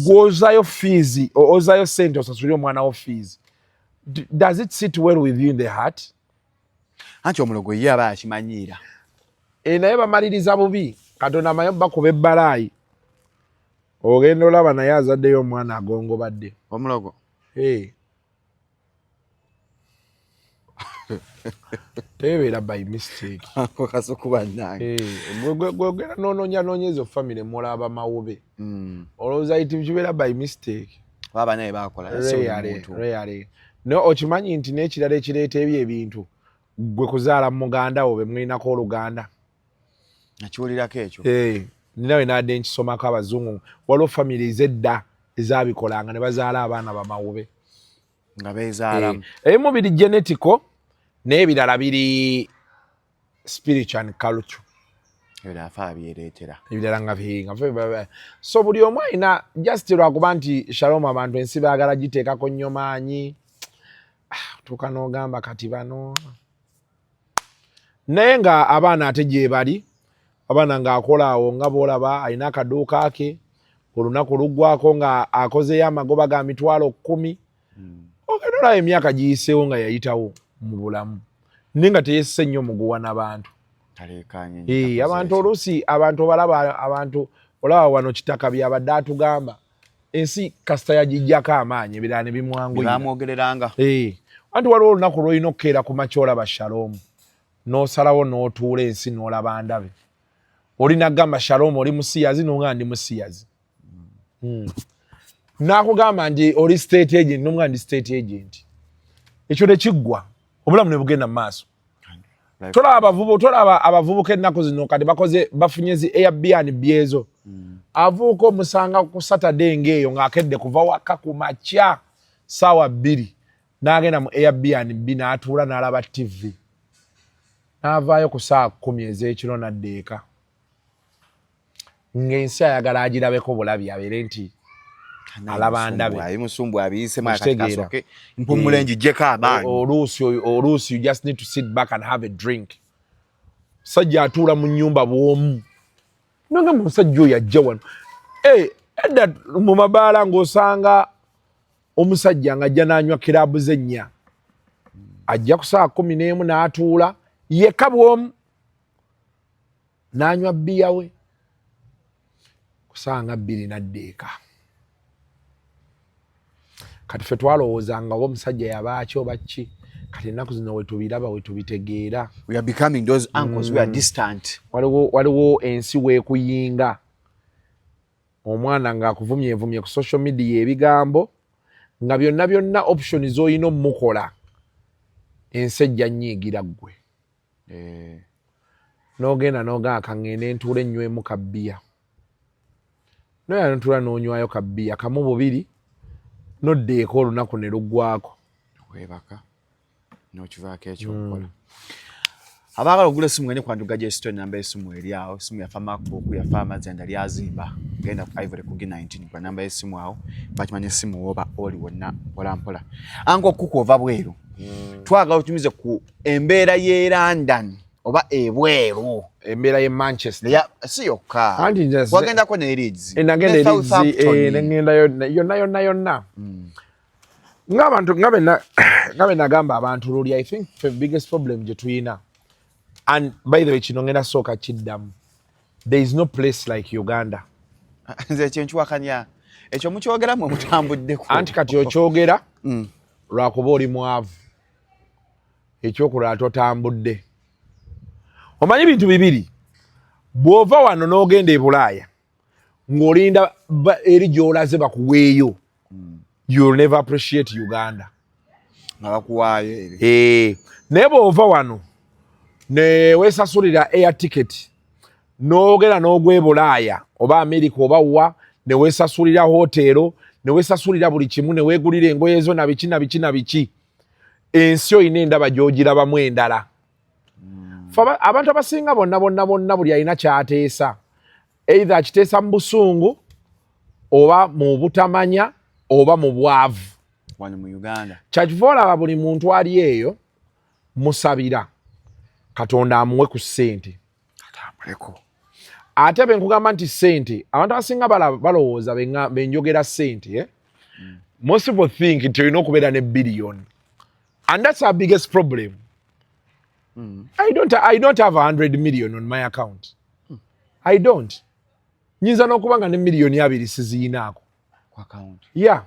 gw'ozaayo fees ozaayo ssente osasulire omwana wo fees. Does it sit well with you in the heart? Anti omulogo ye aba akimanyiira. Naye bamaliriza bubi. Katonda amanyi bakuba ebbalaayi. Ogenda olaba naye azaddeyo omwana agongobadde. Omulogo. Tebeera by mistake. Kasuku bannange. Gwegera noonyeza family mulaba mawube. Olowooza iti kibeera by mistake. Baba naye bakola. Reyale. No okimanyi nti n'ekirala ekireeta ebintu gwe kuzaala muganda wo be mlinako oluganda. Nakiwulirako ekyo. Ninawe nadde nkisomako abazungu waliwo family ez'edda ezabikolanga ne bazaala abaana bamawube. Nga beezaalamu. Ebimu biri genetical naye ebirala biri spiritual and culture. Ebirala nga bihinga. So buli omu alina just lwakuba nti Shalom abantu ensi baagala giteekako nnyo maanyi. Tuuka n'ogamba kati bano. Naye nga abaana ate gye bali, abaana ng'akola awo nga bw'olaba alina akaduuka ke, olunaku luggwako nga akozeyo amagoba ga 10,000. Ogenda olaba emyaka giyiseewo nga yayitawo mu bulamu. Naye nga teyesse nnyo muguwa n'abantu. Abantu oluusi abantu balaba abantu olaba wano Kitaka byabadde atugamba. Ensi kasita yagijjako amaanyi ebirala ne bimwanguyira. Bamwogereranga. Anti waliwo olunaku lw'olina okukeera ku makya olaba Shalom. N'osalawo n'otuula ensi n'olaba ndabe. Olina kugamba Shalom oli musiyazi n'onga ndi musiyazi. N'akugamba nti oli state agent n'onga ndi state agent. Ekyo ne kiggwa. Obulamu ne bugenda mu maaso. Tolaba abavubuka ennaku zino kati bafunye zi Airbnb ezo. Avuuka omusanga ku Saturday ng'eyo ng'akedde kuva waka ku makya ssaawa 2 n'agenda mu Airbnb n'atuula n'alaba TV. N'avaayo ku ssaawa 10 ez'ekiro n'adda eka. ng'ensi ayagala agirabeko bulabi abeere nti alaba ndabe. Ayimusumbu abiyise mwa kati kasoke mpumule njijeko abaani. Oluusi you just need to sit back and have a drink. Sajja atuula mu nnyumba bw'omu. Nonga musajja oyo ajja wano. Edda mu mabaala ng'osanga omusajja ng'ajja n'anywa kiraabu ze 4. Ajja ku saa 11 n'atuula yekka bw'omu n'anywa bbiya we ku saa 2 n'addeeka. Kati ffe twalowoozanga omusajja yaba ki oba ki, kati ennaku zino we tubiraba we tubitegeera. We are becoming those uncles we are distant. Waliwo ensi weekuyinga. Omwana ng'akuvumyevumye ku social media ebigambo nga byonna option z'olina omukola ensi ejja nnyiigira ggwe. N'ogenda n'ogamba kaŋŋende ntuule nnywemu kabbiya. Noya ntuula n'onywayo kabbiya kamu bubiri n'oddeeko olunaku ne luggwako. Weebaka n'okivaako ekyo okola. Abaagala okugula essimu ngende kwanduga gy'esitore namba y'essimu eri awo. Essimu yafa MacBook, yafa Amazenda lyazimba. Genda ku Ivory ku G19 kwa namba y'essimu awo. Bakimanya essimu woba oli wonna mpola mpola. Ango kuko ova bweru. Twagala otumize ku embeera y'e London oba ebweru. Embeera y'e Manchester. Ya si yokka. Wagendako ne Leeds. Enagenda e Leeds nengenda yonna. Ng'abantu ngabe nagamba abantu luli, I think the biggest problem gye tuyina. And by the way, kino ngenda sooka kiddamu. There is no place like Uganda. Nze kyenkiwakanya. Ekyo mukyogeramu mutambuddeko. Anti kati okyogera lwakuba oli mwavu. Ekyokulala totambudde. Omanyi bintu bibiri. Bw'ova wano n'ogenda e Bulaaya ng'olinda eri gy'olaze bakuweeyo. You'll never appreciate Uganda. Nabakuwaayo eri. Naye bw'ova wano ne weesasulira air ticket n'ogenda n'ogwa e Bulaaya oba America oba wa ne weesasulira hoteero ne weesasulira buli kimu ne weegulira engoye zo na biki. Ensi oyina endaba gy'ogirabamu endala. Abantu abasinga bonna buli alina ky'ateesa. Either akiteesa mu busungu oba mu butamanya oba mu bwavu. Wano mu Uganda. Kyakiva olaba buli muntu ali eyo musabira Katonda amuwe ku ssente. Atambuleko. Ate be nkugamba nti ssente, abantu abasinga balowooza benjogera ssente. Most people think nti olina okubeera ne billion. And that's our biggest problem. I don't have 100 million on my account. I don't. Nyinza n'okuba nga ne million 2 siziinaako ku account. Yeah.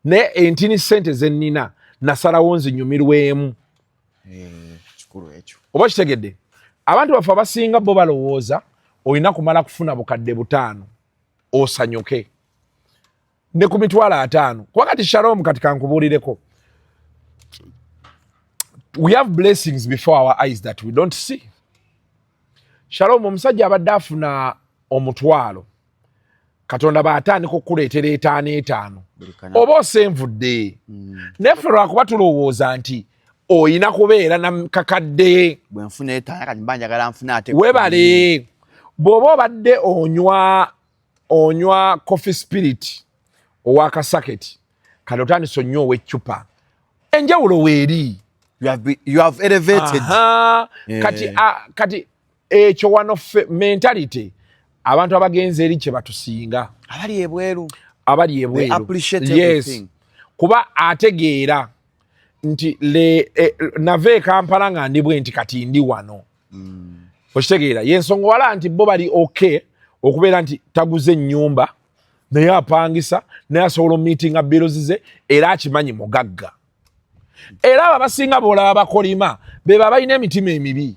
Ne entini ssente ze nnina nasalawo nzinyumirwemu. Kikulu ekyo. Oba kitegedde? Abantu baffe abasinga bo balowooza olina kumala kufuna bukadde 5 osanyuke. Ne ku mitwalo 5. Kuba kati Shalom kati kankubuulireko. We have blessings before our eyes that we don't see. Shalom omusajja abadde afuna omutwalo. Katonda baatandika okuleetera 5. Oba osenvudde. Neffe lwakuba tulowooza nti oyina kubeera na kakadde. Bwe nfuna 5 kati mba njagala nfuna ate. Webale. Bw'oba obadde onywa coffee spirit owa kasaketi kati otandise onywa ow'eccupa. Enjawulo weeri. You have elevated. Kati ekyo wano mentality abantu abagenze eri kye batusinga. Abali ebweru. They appreciate everything. Kuba ategeera nti nave Kampala nga ndi bwe nti kati ndi wano. Okitegeera yensonga wala nti bo bali okay okubeera nti taguze ennyumba naye apangisa naye asobola omumiitinga bills ze era akimanyi mugagga. Era abasinga boolaba bakolima be balina emitima emibi.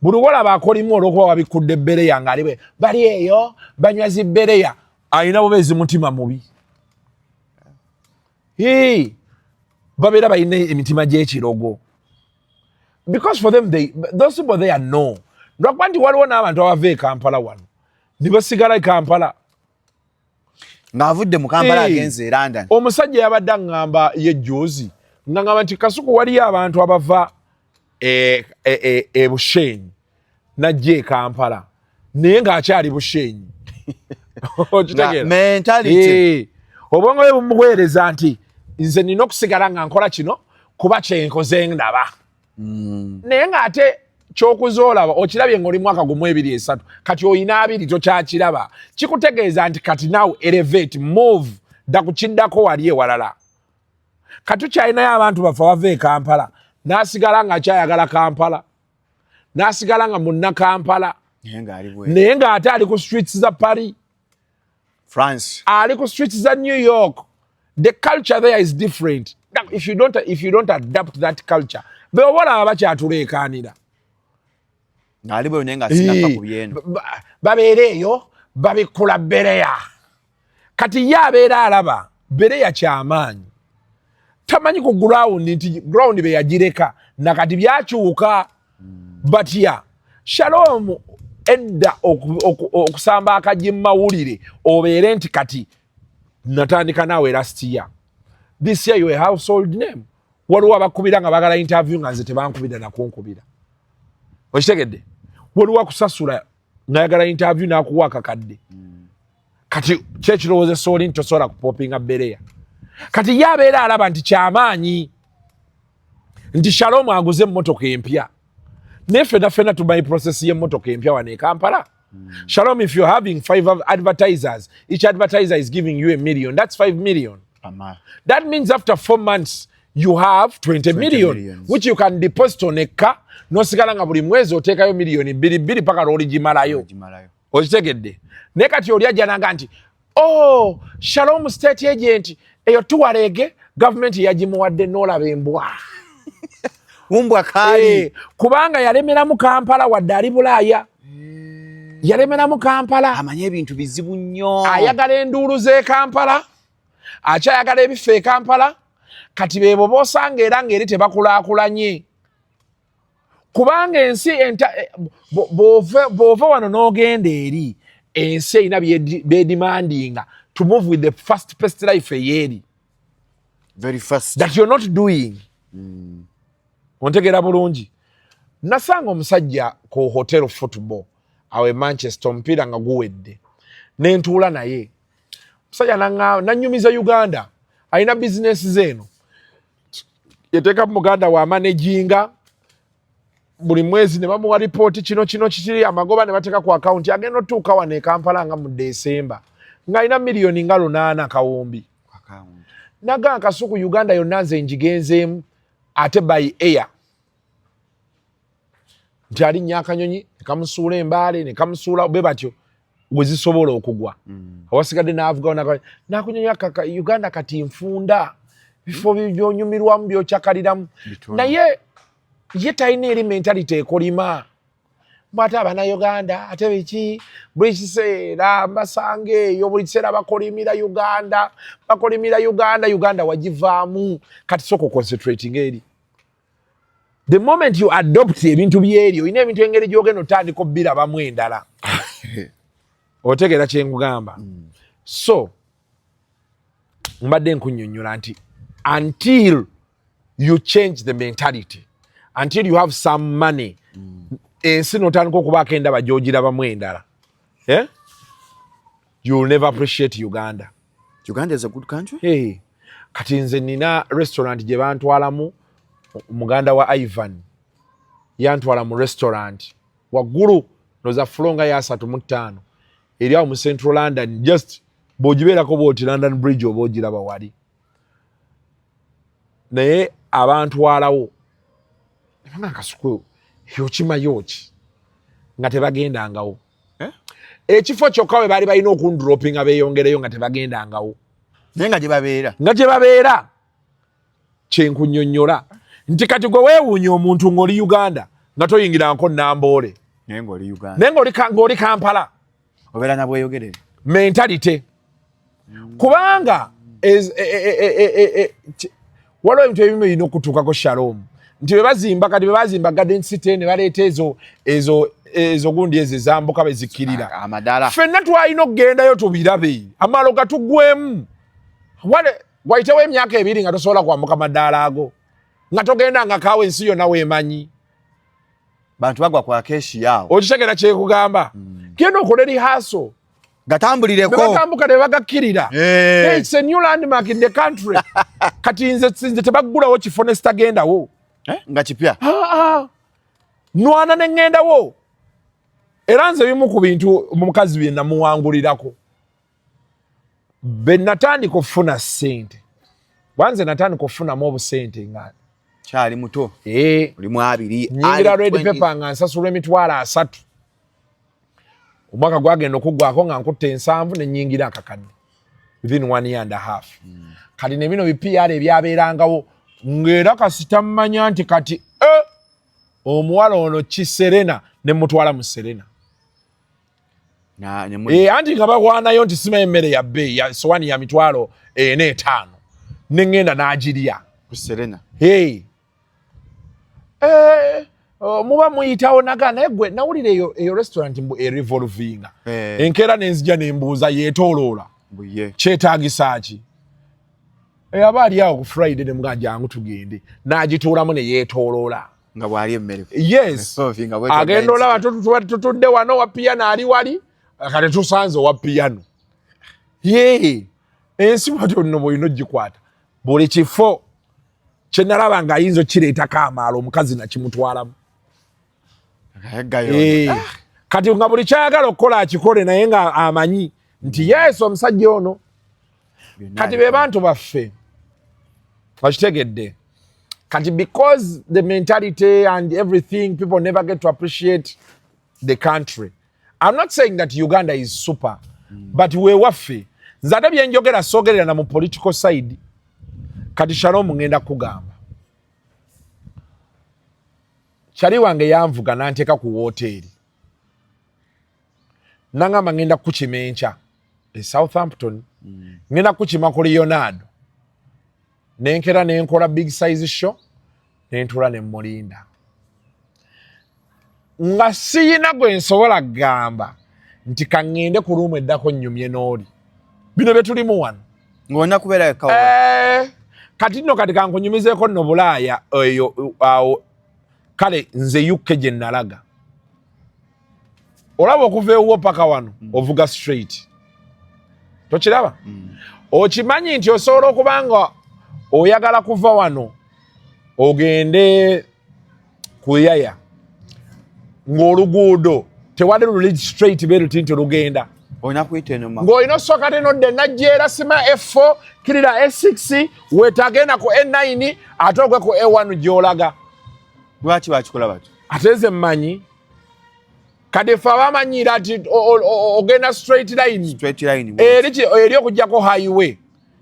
Buli wolaba akolima olw'okuba wabikudde ebbereya ng'aliwe bali eyo banywa zibbereya alina bubeezi mutima mubi. Babeera balina emitima gy'ekirogo. Because for them those people they are no. Lwakuba nti waliwo n'abantu abava e Kampala wano ne basigala e Kampala. Ng'avudde mu Kampala agenze e London. Omusajja yabadde aŋŋamba ye Jozi ng'aŋŋamba nti Kasuku waliyo abantu abava Bushenyi najja e Kampala naye ng'akyali Bushenyi mentality obwongo bwe bumuweereza nti nze nina okusigala nga nkola kino kuba kyenkoze ndaba naye ng'ate kyokuzoolaba okirabye ng'oli mwaka gumu 2-3 kati oyina 2 tokyakiraba kikutegeeza nti kati now elevate move dda kukiddako wali ewalala kati tukyalinayo abantu baffe bava e Kampala n'asigala ng'akyayagala Kampala n'asigala nga munna Kampala naye ng'ate ali ku streets za Paris France ali ku streets za New York. The culture there is different. Now, if you don't adapt that culture, beobola abakyatuleekaanira ali bwe nenga sinaka kubyeno babeereeyo babikula Bereya kati ye abeera alaba Bereya kyamaanyi tamanyi ku ground nti ground be yagireka nakati byakyuka batya Shalom edda okusamba akaji mawulire obeere nti kati natandika naawe last year this year you a household name waliwo abakubira nga bagala interview nga nze tebankubira nakunkubira okitegedde waliwo akusasula nayagala interview nakuwa akakadde kati kyekirowoozo sooli nti tosobola kupopinga Bereya kati ye abeera alaba nti kyamaanyi nti Shalom aguze emmotoka empya naye ffenna tumanyi process y'emmotoka empya wano e Kampala. Shalom, if you're having 5 advertisers, each advertiser is giving you $1 million. That's 5 million. That means after 4 months, you have 20 million, which you can deposit on a car. No sigala nga buli mwezi otekayo milioni 2 paka loli jimalayo. Okitegedde. Ne kati oli ajja nanga nti, oh, Shalom state agent, eyo tuwarege, government yagimuwadde n'olaba embwa. Umbwa kali. Kubanga yalemera mu Kampala wadde ali Bulaaya. Yalemera mu Kampala amanye ebintu bizibu nnyo ayagala enduulu z'e Kampala akyayagala ebifo e Kampala kati beebo bosanga era ng'eri tebakulaakulanye kubanga ensi bw'ova wano n'ogenda eri ensi erina beedimandinga to move with the fast paced life eyeri very fast that you're not doing ontegeera bulungi nasanga omusajja ku hotel football awe Manchester omupiira nga guwedde nentuula naye musajja nanyumiza Uganda alina bizinesi zeeno yateeka mu Muganda wa managinga buli mwezi ne bamuwa ripooti kino kiri amagoba ne bateeka ku akawunti agenda otuuka wano e Kampala nga mu Desemba ng'alina miliyoni nga 8 kawumbi naga Kasuku Uganda yonna nze njigenzeemu ate by air nti alinnya akanyonyi nekamusuula embaale nekamusuula be batyo bwe zisobola okugwa awasigadde n'avugawo nakunyonyi Uganda kati nfunda bifo byonyumirwamu byokyakaliramu naye ye talina eri mentality ekolima mwate abannayuganda ate biki buli kiseera mbasanga eyo buli kiseera bakolimira Uganda wagivaamu kati soko concentrating eri. The moment you adopt ebintu byeri oyina ebintu engeri gyogenda otandika obbirabamu endala otegeera kye nkugamba so mbadde nkunnyonnyola nti until you change the mentality until you have some money ensi notandika okubaako endaba gyogirabamu endala you will never appreciate Uganda. Uganda is a good country. Hey, kati nze nina restaurant gye bantwalamu muganda wa Ivan yantwala mu restaurant waggulu noza flonga ya 35 eri awo mu Central London just bojibeerako bwoti London Bridge oba ogiraba wali naye abantwalawo nga Kasuku yokimayoki nga tebagendangawo ekifo kyokka we baali balina okundropinga beeyongereyo nga tebagendangawo naye nga gye babeera kyenkunnyonnyola nti kati gwe weewuunya omuntu ng'oli Uganda nga toyingiranko Namboole naye ng'oli Uganda naye ng'oli Kampala obeera na bweyogerere mentality kubanga waliwo ebintu ebimu birina okutuukako Shalom nti bebazimba kati bebazimba Garden City ne baleeta ezo gundi ezo ezambuka bezikkirira amadala ffenna twalina okugendayo tubirabe amalo gatugwemu wayitewo emyaka 2 nga tosobola kwambuka madaala ago nga togenda nga kaawe ensi yonna weemanyi bantu bagwa kwa keshi yao okitegera kyekugamba genda okola erihaso gatambulireko batambuka ne bagakkirira. Hey, it's a new landmark in the country. Kati nze tebaggulawo kifo ne sitagendawo. Nga kipya. Nwana ne ŋŋendawo. Era nze bimu ku bintu omukazi bye namuwangulirako. Natandika okufuna ssente. Wanze natandika okufunamu obusente nga kyali muto. Oli mu 2. Nyingira red paper nga nsasula emitwalo 3. Omwaka gwagenda okuggwako nga nkutte 7 ne nyingira akakadde. Within 1 year and a half. Kati ne bino BPR ebyabeerangawo ng'era kasita mmanya nti kati omuwala ono kiserena ne mutwala mu Serena. Anti nga bakwanayo nti sima emmere ya bbeeyi ya sowani ya mitwalo 4-5 ne ŋŋenda n'agirya ku Serena. Muba muyitawo naga naye gwe nawulira eyo restaurant mbu erevolvinga. Enkeera n'enzija ne mbuuza yeetooloola. Kyetaagisa ki? Aba ali awo ku Friday ne muga jangu tugende. N'agituulamu ne yeetooloola. Nga bwali emmere. Yes. Agenda olaba tutudde wano wa piano ali wali. Kati tusanze wa piano. Ensi bwatyo nno bw'olina ogikwata. Buli kifo kye nalaba ng'ayinza okkireetako amaalo omukazi nakimutwalamu. Kati nga buli kyayagala okukola akikole naye nga amanyi nti Yesu omusajja ono. Kati be bantu baffe. Okitegedde. Kati because the mentality and everything, people never get to appreciate the country. I'm not saying that Uganda is super, but we waffe. Nzate byenjogera sogerera na mu political side. Kati Shalom ngenda kugamba. Shali wange yanvuga nanteka ku hoteli. Nangamba ngenda kukimencha e Southampton. Ngenda kukima ku Leonardo. Nenkera nenkola big size show. Nentula ne Mulinda. Nga siyina gwe nsobola gamba nti kangende ku rumu eddako nnyumye n'oli. Bino bye tulimu wano. Ng'onna kubeera ekawo. Kati nno kati kankunyumizeeko nno Bulaaya eyo awo kale nze UK gye nalaga. Olaba okuva ewuwo paka wano ovuga straight. Tokiraba? Okimanyi nti osobola okubanga oyagala kuva wano ogende ku Yaya ng'oluguudo tewali luli straight beeruti nti lugenda. Olina kuyita eno mama. Ng'olina osooka tenodde najjeera sima F4 kirira S6 weetagenda ku N9 ate ogwe ku A1 gy'olaga. Lwaki bakikola batyo? Ate nze mmanyi. Kati ffe abamanyiira ati ogenda straight line. Straight line. Eri okugyako highway.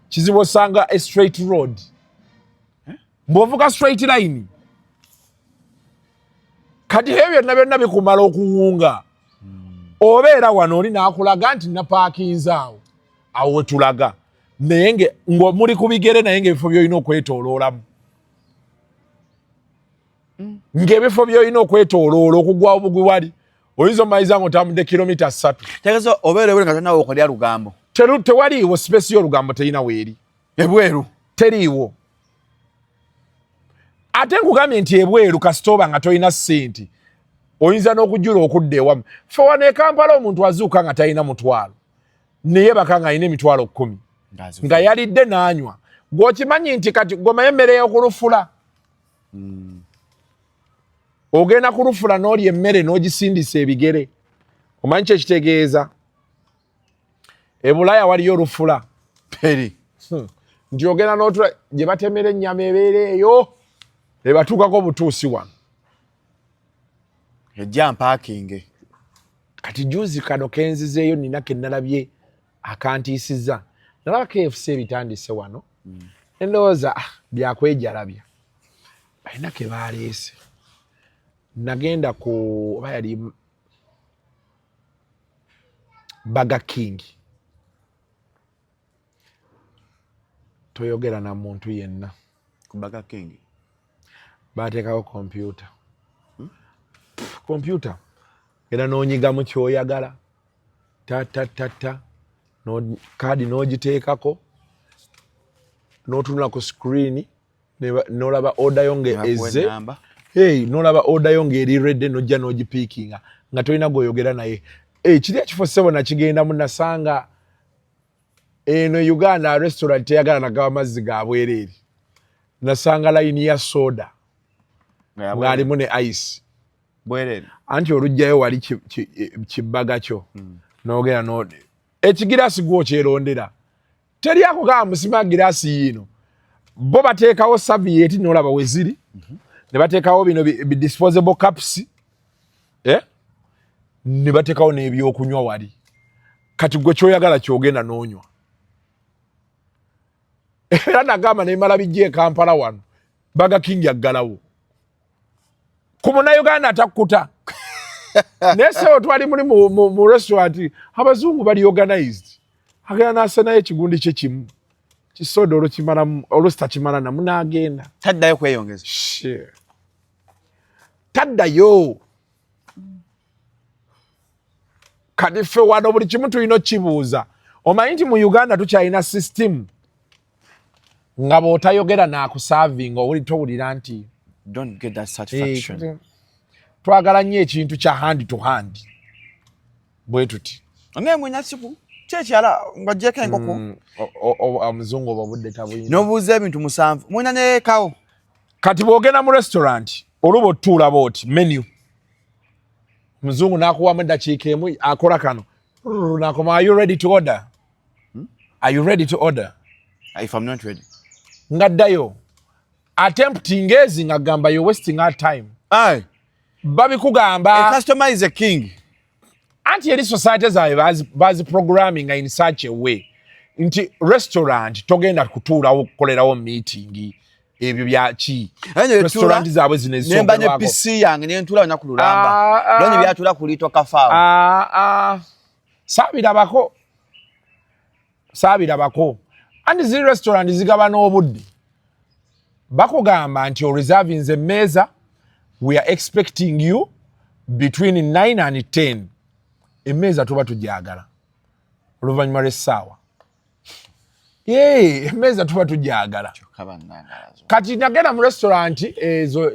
Kizibu osanga a straight road. Bw'ovuga straight line. Kati ebyo byonna bikumala okuwunga. Obeera wano oli n'akulaga nti napaakinze awo wetulaga. Naye ng'omuli ku bigere naye ng'ebifo by'olina okwetooloolamu. Ng'ebifo by'olina okwetooloola okuggwawo bugwi wali. Oyinza omayiza ng'otambudde kilomita 3. Tegeeza obeera ebweru nga tolinawo okolera lugambo. Tewaliiwo space y'olugambo terina weeri. Ebweru. Teriiwo. Ate nkugambye nti ebweru kasita oba nga tolina ssente. Oyinza n'okujjula okudda ewamu. Ffe wano e Kampala omuntu azuuka nga talina mutwalo. Naye baka nga alina emitwalo 10. Nga yalidde n'anywa. Gw'okimanyi nti kati gomayo emmere y'okulufula. Ogenda kulufula n'olya emmere n'ogisindisa ebigere. Omanyi kye kitegeeza. E Bulaaya waliyo olufula. Peri. Nti ogenda n'otula gye batemera ennyama ebeera eyo. Ebatuukako butuusi wano. Ejja mpaakinge. Kati juzi kano kenzizeeyo nina ke nalabye akantiisizza. Nalaba KFC ebitandise wano. Endowooza byakwejalabya. Balina ke baaleese. Nagenda ku oba yali Burger King. Toyogera na muntu yenna. Ku Burger King. Bateekawo computer. Computer. Era n'onyigamu ky'oyagala. No kaadi n'ogiteekako. N'otunula ku screen. N'olaba order yo ng'ezze. N'olaba order yo ng'eri redde n'ojja n'ogipiikinga. Nga tolina gw'oyogera naye. kiri ekifo sebo nakigenda munasanga eno Uganda restaurant yagala nagawa amazzi ga bwereere nasanga line ya soda ng'alimu ne ice bwereere anti olujjayo wali kibbaga kyo n'ogera n'ode ekigiraasi gwo kyerondera teri ako gaa musima giraasi yino bo bateekawo serviette n'olaba we ziri ne bateekawo bino disposable cups ne bateekawo n'ebyokunywa wali kati gwe kyoyagala kyogenda n'onywa era nagamba nemala bijje Kampala wano baga king yaggalawo ku Munnayuganda atakkuta nesewo twali muli mu restaurant abazungu bali organized agenda n'asanayo ekigundi kye kimu kisoda olwosita kimala namu n'agenda taddayo kweyongeza taddayo kati ffe wano buli kimu tulina okibuuza omanyi nti mu Uganda tukyalina system nga bw'otayogera n'akusavinga owuli towulira nti don't get that satisfaction twagala nnyo ekintu kya hand to hand bwe tuti ongemwenya siku kyekyala ng'oggyeko enkoko omuzungu oba budde tabuyina n'obuuza ebintu 7 mwina neekawo kati bw'ogenda mu restaurant oluba otuula booti menu omuzungu n'akuwamu eddakiika emu akola kano n'akoma are you ready to order are you ready to order if I'm not ready ngaddayo attempting ezi ngagamba you're wasting our time babikugamba a customer is a king anti eri society zaabwe bazi programming in such a way nti restaurant togenda kutuulawo kukolerawo meeting ebyo byaki restaurant zaabwe nemba ne PC yange nentuula olunaku lulamba lonye byatula kulito kafaawo saabirabako anti ziri restaurant zigaba n'obudde bakugamba nti oreservings emmeeza we are expecting you between 9 and 10 emmeeza tuba tujagala oluvannyuma lw'essaawa emmeeza tuba tujagala kati nagenda mu restaurant ezo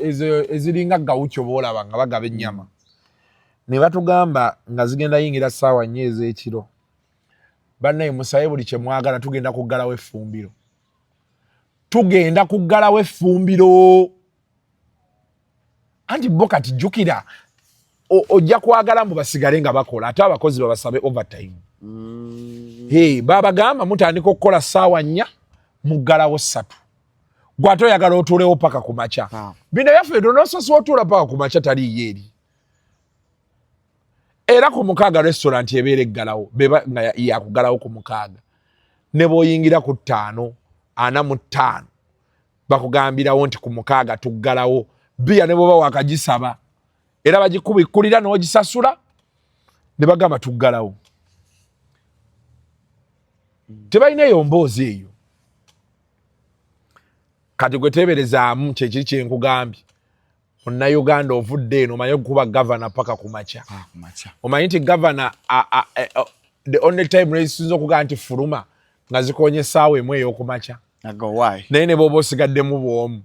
eziringa gawuki oba olaba nga bagaba ennyama ne batugamba nga zigenda yingira ssaawa 4 ez'ekiro bannaye musabe buli kye mwagala tugenda kuggalawo effumbiro anti bo kati jjukira ojja kwagala mbu basigale nga bakola ate abakozi babasabe overtime babagamba mutandika okukola ssaawa 4 muggalawo 3 gwate oyagala otuulewo paka ku makya bino byaffe tonosasi otuula paka ku makya taliiyo eri era ku 6 restaurant ebeera eggalawo beba nga yakuggalawo ku 6 ne bw'oyingira ku 5 45 bakugambirawo nti ku 6 tuggalawo biya ne bwoba wakagisaba era bagikubikkulira n'ogisasula ne bagamba tuggalawo tebalina eyo mboozi eyo kati gwe teeberezaamu kyekiri kyenkugambye Munnayuganda ovudde eno omanyi okuba gavana paka ku makya omanyi nti gavana the only time resinza okugamba nti fuluma nga zikonye essaawa emu ey'okumakya naye ne booba osigaddemu bwomu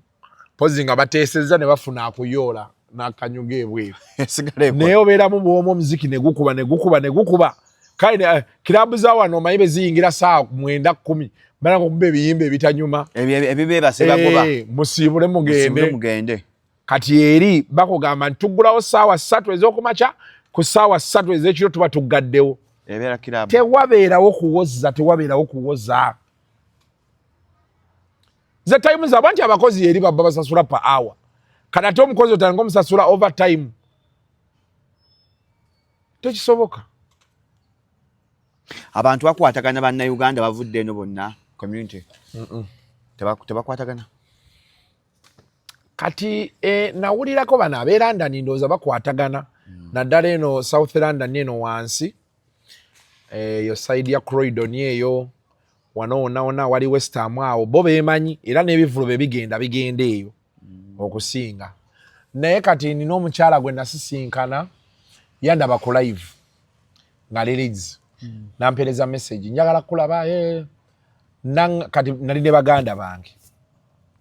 pozi nga bateesezza ne bafuna akuyoola n'akanyuga ebweru naye obeeramu bwomu omuziki ne gukuba kale kirabu za wano omanyi be ziyingira ssaawa 9-10 bala okuba ebiyimba ebitanyuma musiibule mugende kati eri bakugamba nti tuggulawo ssaawa 3 ez'okumakya ku ssaawa 3 ez'ekiro tuba tuggaddewo tewabeerawo kuwoza ze time zaabwe nti abakozi eri baba basasula per hour kati ate omukozi otandika omusasula overtime tekisoboka abantu bakwatagana bannayuganda bavudde eno bonna community tebakwatagana kati nawulirako bano abeera ndani ndowooza bakwatagana naddala eno South London eno wansi eyo side ya Croydon eyo wano wonna wali West Ham awo bo beemanyi era n'ebivulo bigenda eyo okusinga naye kati nina omukyala gwe nasisinkana yandaba ku live nga liriz nampereza message njagala kulaba kati nali ne baganda bange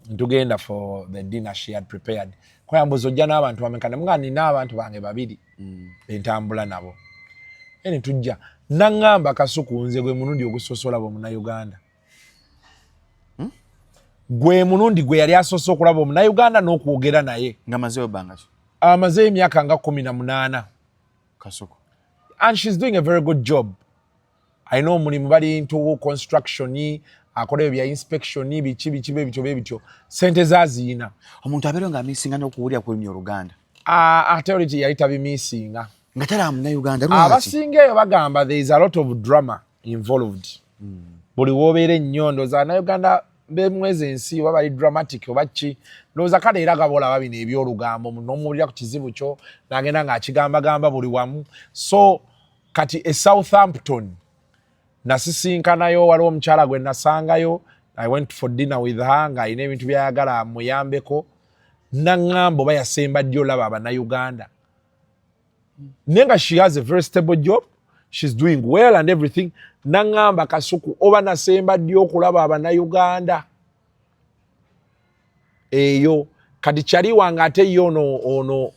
ntugenda for the dinner she had prepared kwa yambuzo ojja n'abantu bamenkana mga nina abantu bange babiri entambula nabo ene tujja nangamba Kasuku nze gwe munundi ogusosola bo muna Uganda gwe munundi gwe yali asoso okulaba omuna Uganda n'okwogera naye nga mazeo banga amaze emyaka nga 18 Kasuku and she's doing a very good job. I know mulimu bali into construction akola bya inspection bichi bebityo sente zaziina omuntu abero nga misinga n'okuwulya ku Uganda authority yayita bimisinga nga tala muna Uganda abasingeyo bagamba there is a lot of drama involved buli wobeere nnyondo za na Uganda bemwezi ensi bali dramatic obachi loza kale era gabola babine ebyolugambo n'omulira ku kizibu kyo nagenda nga akigamba buli wamu so kati Southampton nasisinkanayo waliwo omukyala gwe nasangayo I went for dinner with her nga ine ebintu byayagala muyambeko nangamba bayasemba ddyo laba abana Uganda nenga she has a very stable job she's doing well and everything nangamba Kasuku oba nasemba ddyo okulaba abana Uganda eyo kati kyali wanga ate ono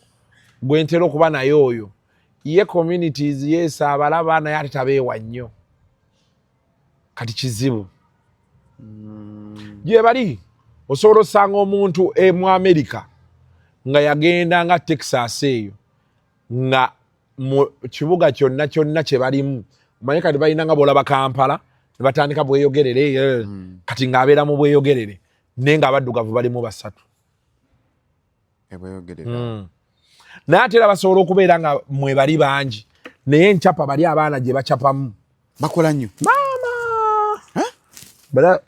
gwentera okuba nayo oyo ye communities yes abalaba naye ate tabeewa nnyo kati kizibu je bali osobola osanga omuntu mu America nga yagenda nga Texas eyo nga mu kibuga kyonna kye balimu manye kati balina nga bolaba Kampala ne batandika bweyogerere kati ng'abeera mu bweyogerere nenga abaddugavu balimu basatu naye ate era basobola okubeera nga mwe bali bangi naye enchapa bali abaana gye bacapamu bakola nnyo bala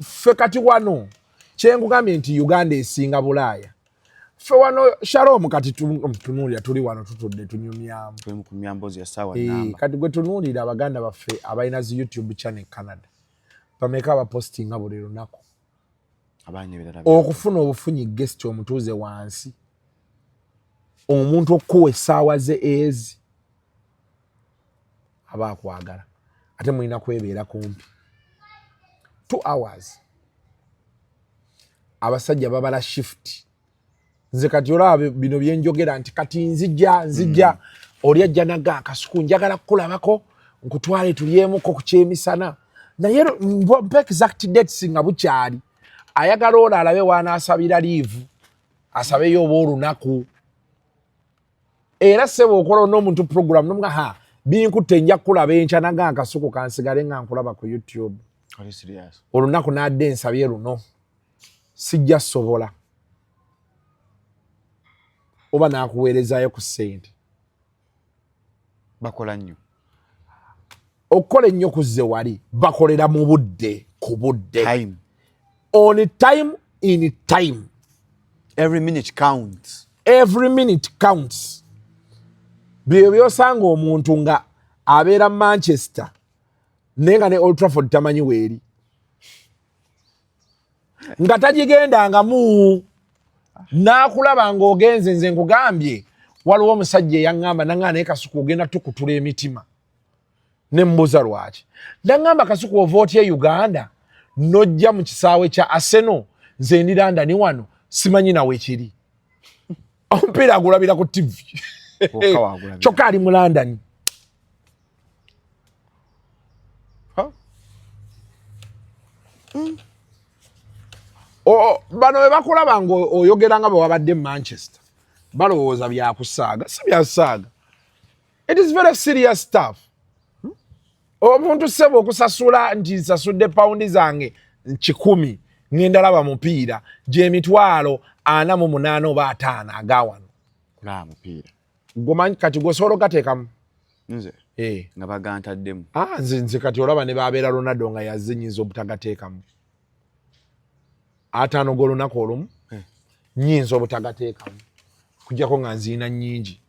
fe kati wano kyengugambye nti Uganda esinga Bulaaya fe wano Shalom kati tunulira tuli wano tutudde tunyumyamu tuli ku myambozi ya sawa namba kati gwe tunulira abaganda baffe abalina zi YouTube channel Canada bameka abapostinga buli lunaku okufuna obufunyi guest omutuuze wansi omuntu okuwa essaawa ze ezi aba akwagala ate mulina kwebeera kumpi 2 hours abasajja babala shift nze kati olaba bino byenjogera nti kati nzijja oli ajja naga Kasuku njagala kukulabako nkutwale tulyemuko ku kyemisana naye mpa exact dates nga bukyali ayagala ola alabe wanaasabira live asabeyo oba olunaku era sebo okola n'omuntu program n'omuga binkutte nja kulaba enkya naga Kasuku kansigale nga nkulaba ku YouTube olunaku nadde nsabye luno sijja sobola oba nakuweerezaayo ku ssente bakola nnyo okukola ennyo kuzze wali bakolera mu budde ku budde time on time in time every minute counts byo byosanga omuntu nga abeera Manchester nenga ne Old Trafford tamanyi weeri nga tajigendanga mu nakulaba ng'ogenze nze nkugambye waliwo omusajja eyangamba nangamba naye Kasuku ogenda tukutula emitima ne mbuza lwaki nangamba Kasuku ova otya Uganda nojja mu kisaawe kya Arsenal nze ndi London wano simanyi nawe kiri omupiira agulabira ku TV kyokka ali mu London bano we bakulaba nga oyogera nga bwe wabadde Manchester balowooza byakusaaga si byasaaga it is very serious stuff omuntu sebo okusasula nti nsasudde paundi zange 100 ngenda laba mupiira gyemitwalo 48 oba 5 agawano kulaba mupiira gomanyi kati gosobola gateekamu nze nga bagantaddemu nze kati olaba ne babeera Ronaldo nga yazinyiza obutagateekamu 5 g'olunaku olumu nyinza obutagateekamu kujjako nga nziina nnyingi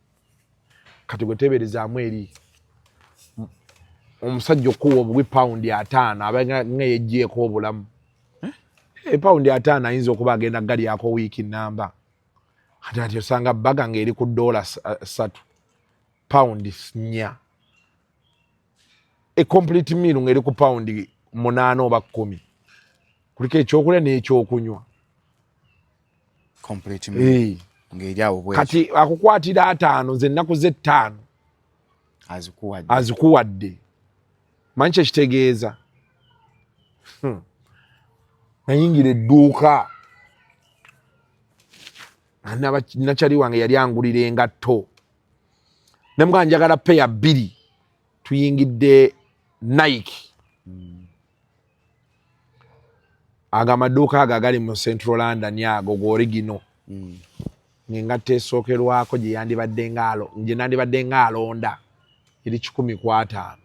kati gwe teeberezaamu eri omusajja okuwa obuwi paundi 5 aba nga yejjeeko obulamu paundi 5 ayinza okuba agenda galyako wiiki namba ati osanga baga ng'eri ku $3 paundi 4 a complete meal ng'eri ku paundi 8 oba 10 kuliko ekyokulya n'ekyokunywa complete meal ng'eri awo bwe kati akukwatira 5 nze ennaku ze 5 azikuwadde manyi kyekitegeeza nayingira edduuka nakyali wange yali angulira engatto nemugaa njagala peya 2 tuyingidde Nike aga amaduuka ago agali mu Central London ago g'origino ng'engatto esookerwako gye nandibadde ng'alonda eri 150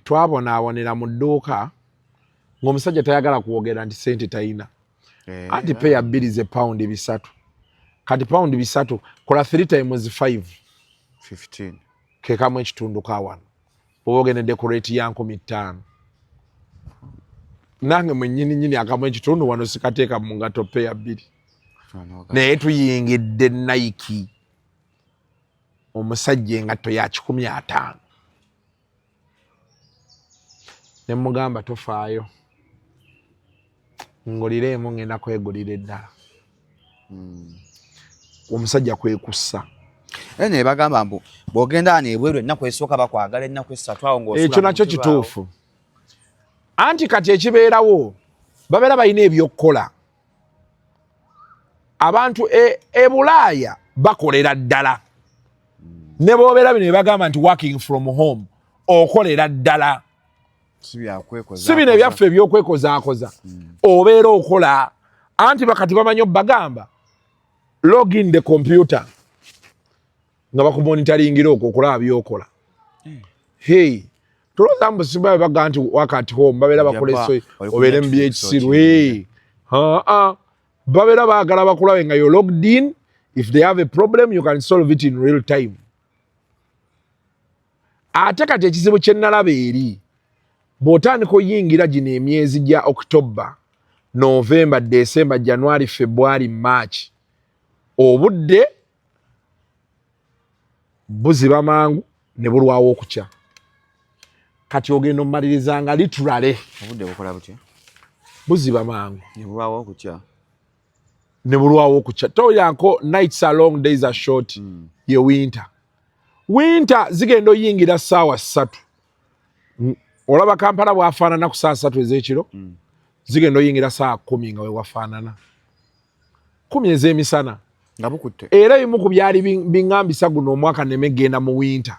twabonaabonera mu dduuka ng'omusajja tayagala kwogera nti sente tayina anti peya 2 ze pound 3 kati pound 3 kola 3 times 5 15 kekamu ekitundu ka wano oba ogenda decorate ya 5,000 nange mwennyini akamu ekitundu wano sikateeka mu ngatto peya 2 naye tuyingidde Nike omusajja engatto ya 150 ne mugamba tofaayo ngolireemu ngenda kwegulira eddala omusajja kwekussa ne bagamba mbu bw'ogenda nebweru ennaku esooka bakwagala ennaku esatu awo ng'osula ekyo nakyo kituufu anti kati ekibeerawo babeera balina ebyokukola abantu e Bulaaya bakolera ddala ne boobeera bino bagamba nti working from home okolera ddala si bino ebyaffe ebyokwekozaakoza obeera okola anti bakati bamanyi obbagamba log in the computer nga bakumonitaringira okwo okulaba byokola hey tulowooza mbusimba baga nti wakati home babeera bakoleso obeere mu byekisiru babeera baagala bakulabe nga you're logged in. If they have a problem you can solve it in real time. Ate kati ekizibu kye nalaba eri bw'otandika oyingira gino emyezi gya October, November, December, January, February, March, obudde buziba mangu ne bulwawo okukya. Kati ogenda omaliriza nga literally obudde bukola butya? Buziba mangu ne bulwawo okukya. Ne bulwawo okukya. Toyanko nights are long, days are short. Ye winter. Winter zigenda oyingira ssaawa 3. Olaba Kampala bwafaanana ku ssaawa 3 ez'ekiro. Zigenda oyingira ssaawa 10 nga we wafaanana. 10 ez'emisana. Nga bukutte. Era ebimu ku byali biŋŋambisa guno omwaka nneme genda mu winter.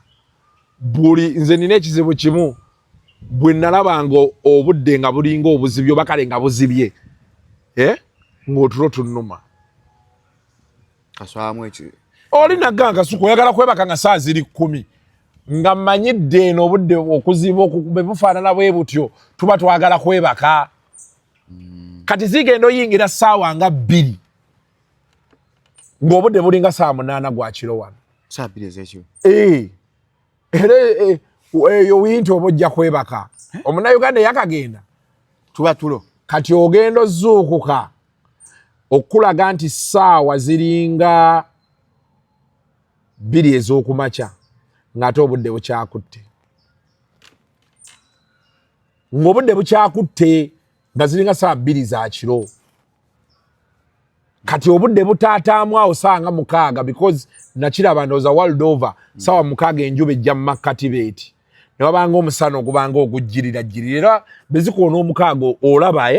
Buli nze nina ekizibu kimu bwe nalabanga obudde nga bulinga obuzibye oba kale nga buzibye ng'otulo tunnuma. Kaswamu eki. Oli naganga Kasuku oyagala kwebaka nga ssaawa ziri 10 nga mmanyidde eno obudde okuziba bwe bufaanana bwe butyo tuba twagala kwebaka. Kati zigenda oyingira ssaawa nga 2 ng'obudde bulinga ssaawa 8 gwa kiro wano. Ssaawa 2 ez'ekiro. Era eyo winti oba ojja kwebaka. Omunnayuganda yakagenda tuba tulo. Kati ogenda ozuukuka okulaga nti ssaawa ziringa 2 ez'okumakya ng'ate obudde bukyakutte. Ng'obudde bukyakutte nga ziringa ssaawa 2 za kiro. Kati obudde butaataamu awo ssaawa nga 6 because nakiraba ndowooza world over ssaawa 6 enjuba ejja mu makkati beeti. Ne wabanga omusana ogubanga ogujjirira. Era bezikoona 6 olaba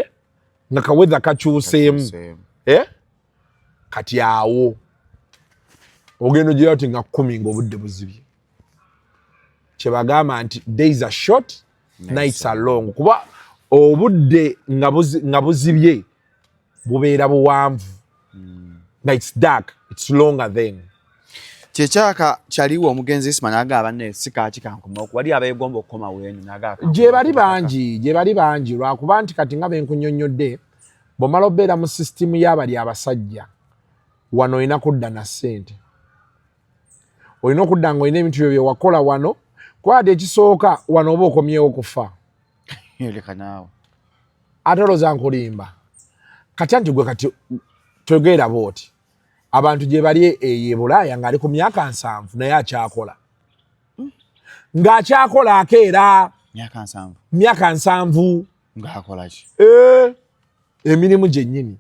nga kaweza kakyuseemu. Kati awo ogenda ogira oti nga 10 ng'obudde buzibye. Kye bagamba nti days are short, nights are long. Kuba obudde nga buzibye bubeera buwanvu. Nga it's dark, it's longer then. Kyekyaka kyaliwo omugenzi Isima n'agamba ne sikaaki kankoma wali abeegomba okukoma weeno n'agamba. Gye bali bangi lwakuba nti kati nga benkunnyonnyodde bw'omala obeera mu sisitimu y'abali abasajja wano olina kudda na ssente. Olina okudda ng'olina ebintu byo bye wakola wano kuba ate ekisooka wano oba okomyewo kufa. Leka naawe. Ate olowooza nkulimba. Kati anti gwe kati togeera booti. Abantu gye bali e Bulaaya ng'ali ku myaka 7 naye akyakola. Ng'akyakola akeera. Myaka 7. Ng'akola ki? Emirimu gyennyini.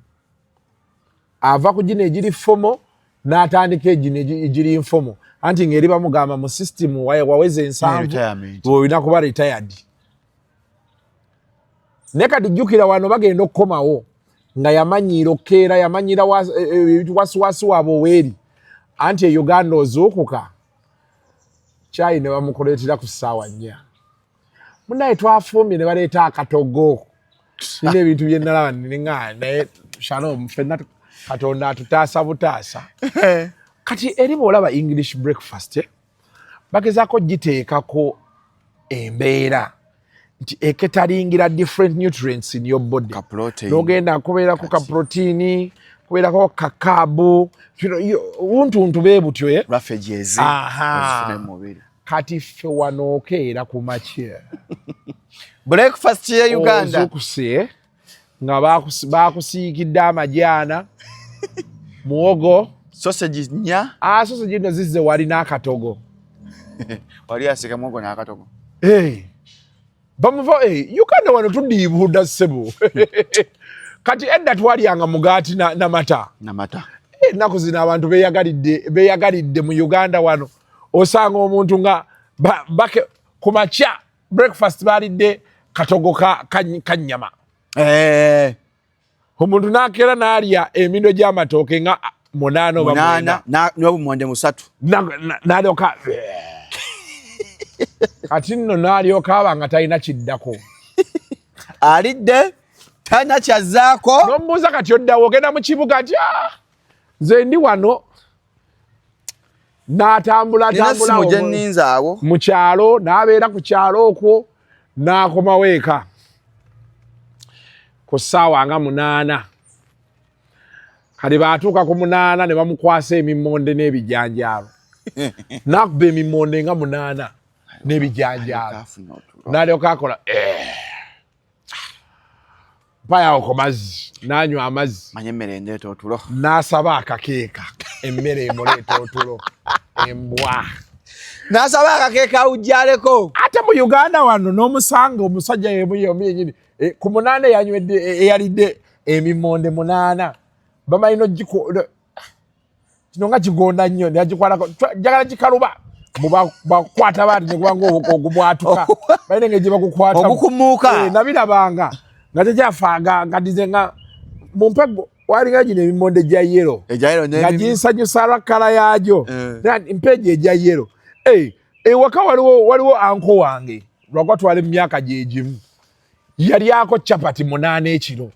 Ava ku gino egiri fomo n'atandika egino egiri nfomo. anti ngeri bamugamba mu system waweze ensanvu olina kuba retired. Ne kati jjukira wano bagenda okukomawo nga yamanyiira okkeera yamanyiira wasiwasi wabo weeri anti e Uganda ozuukuka kyayi ne bamukuleetera ku ssaawa 4 munaye twafumbye ne baleeta akatogo nina ebintu bye nalaba ninga naye shalom ffenna Katonda atutaasa butaasa. Kati eri bw'olaba English breakfast bagezaako giteekako embeera nti eketalingira different nutrients in your body. N'ogenda kubeerako ka protein, kubeerako ka carb, untuntu bee butyo rafegiezi mubiri. Kati ffe wano okeera ku makya breakfast ya Uganda ozukuse nga bakusiikidde amajaana muwogo sausage nya sausage nno zizze wali n'akatogo wali asika muwogo n'akatogo bamuva Uganda wano tudiibuuda ssebo kati edda twalyanga mugaati namata ennaku zino abantu beeyagalidde mu Uganda wano osanga omuntu nga ku makya breakfast balidde katogo ka nnyama omuntu n'akeera n'alya emindo gy'amatooke nga 8 n'obumonde 3 n'alyoka kati nno n'alyoka aba nga talina kiddako alidde talina kyazzaako n'omubuuza kati oddawo ogenda mu kibuga ati nze ndi wano n'atambula mu kyalo n'abeera ku kyalo okwo n'akomawo eka ku ssaawa nga 8 kati baatuuka ku 8 ne bamukwasa emimmonde n'ebijanjaalo n'akuba emimmonde nga 8 n'ebijanjaalo n'alyoka akola mpayawo ku mazzi n'anywa amazzi manye emmere endeeta otulo n'asaba akakeeka emmere emuleeta otulo embwa n'asaba akakeeka awujjaleko ate mu Uganda wano n'omusanga omusajja yemu yenyini ku 8 yanywedde eyalidde emimmonde 8 bamalina kino nga kigonda nnyo neagikwatako njagala gikaluba bakwata baati nekubanga ogumwatuka balina ngeri gye bagukwata ogukumuuka nabirabanga nga tekyafaaga ngadize nga mumpego walinga gino emimmonde gya yero nga ginsanyusa lwa kkala yaagyo mpeegi egya yero ewaka waliwo anko wange lwakwatwala emyaka gyegimu yalyako chapati 8 ekiro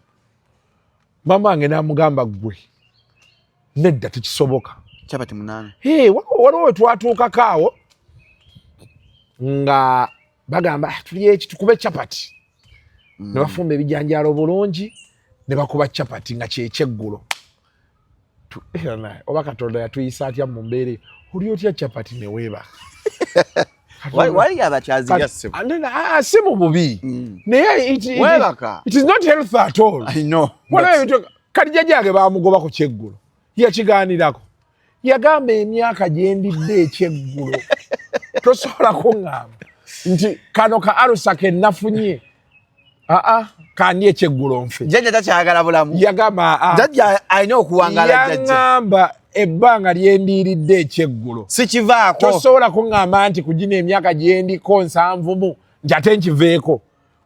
mama wange n'amugamba gwe nedda tekisoboka chapati 8 waliwo wetwatuukako awo nga bagamba tulye eki tukube chapati ne bafumba ebijanjaalo bulungi ne bakuba chapati nga kyekyeggulo oba Katonda yatuyisa atya mu mbeere oli otya chapati ne weeba wali abakyazirya ssebo si mu bubi naye it is not health at all. I know kati jjajjange bamugoba ku kyeggulo yakigaanirako yagamba emyaka gyendidde ekyeggulo tosobola kuŋŋamba nti kano ka alusa ke nafunye kandi ekyeggulo nfe jjajja takyagala bulamu yagamba jjajja alina okuwangala jjajja yaŋŋamba ebbanga lyendiiridde ekyeggulo sikivaako tosobola kuŋŋamba nti ku gino emyaka gyendiko 7 nti ate nkiveeko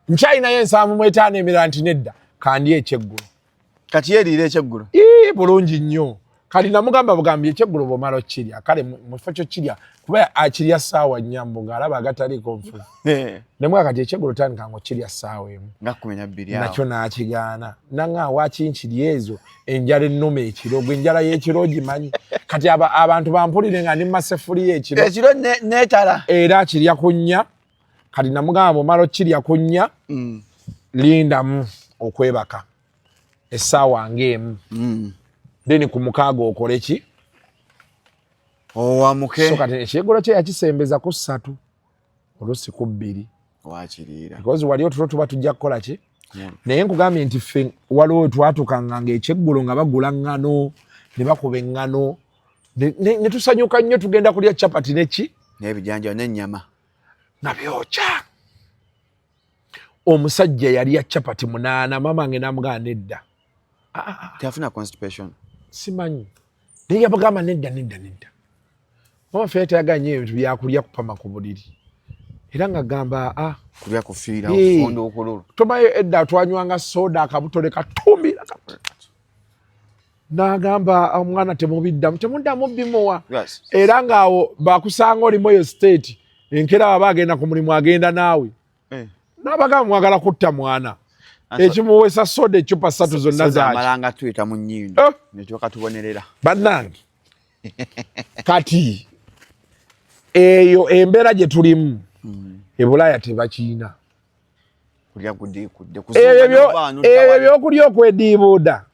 nkyalinayo 7 emirala nti nedda kandi ekyeggulo kati yeeriira ekyeggulo bulungi nnyo kati namugamba bugambye ekyeggulo bw'omala okkirya kale mufo kyo kirya kuba akirya ssaawa 4 mbu ng'alaba agataliiko nfu nemwaka kati ekyeggulo tandika nga okkirya ssaawa 1 nga 12 nakyo n'akigaana naŋŋaawo akinkirya ezo enjala ennuma ekiro gwe enjala y'ekiro ogimanyi kati abantu bampulire nga ndi maseffuliya ekiro neetala era akirya ku 4 kati namugamba bw'omala okkirya ku 4 lindamu okwebaka essaawa ng'emu then ku 6 okole ki owamuke so kati ekyeggulo kye yakisembeza ku 3 olusi ku 2 wakiriira because wali otulo tuba tujja kukola ki naye nkugambye nti ffe waliwo twatukanga ng'ekyeggulo nga bagula ŋŋano ne bakuba eŋŋano ne tusanyuka nnyo tugenda kulya chapati neki n'ebijanjaalo n'ennyama nga byokya omusajja yalya chapati 8 mama wange n'amugamba nedda tafuna constipation simanyi naye yabagamba nedda mama fete yaganye ebintu byakulya kupama ku buliri era nga gamba kulya kufiira ofondo okululu tomayo edda twanywanga soda akabutole katumbi n'agamba omwana temuddamu bimuwa era ng'awo bakusanga olimu eyo state enkera baba agenda ku mulimu agenda naawe n'abagamba mwagala kutta mwana ekimuweesa soda ecupa 3 zonna zamalanga tuyita mu nnyindo nekyoka tubonerera bannange kati eyo embeera gye tulimu ebulaaya tebakiina kulya kudde ebyo byokulya okwediibuuda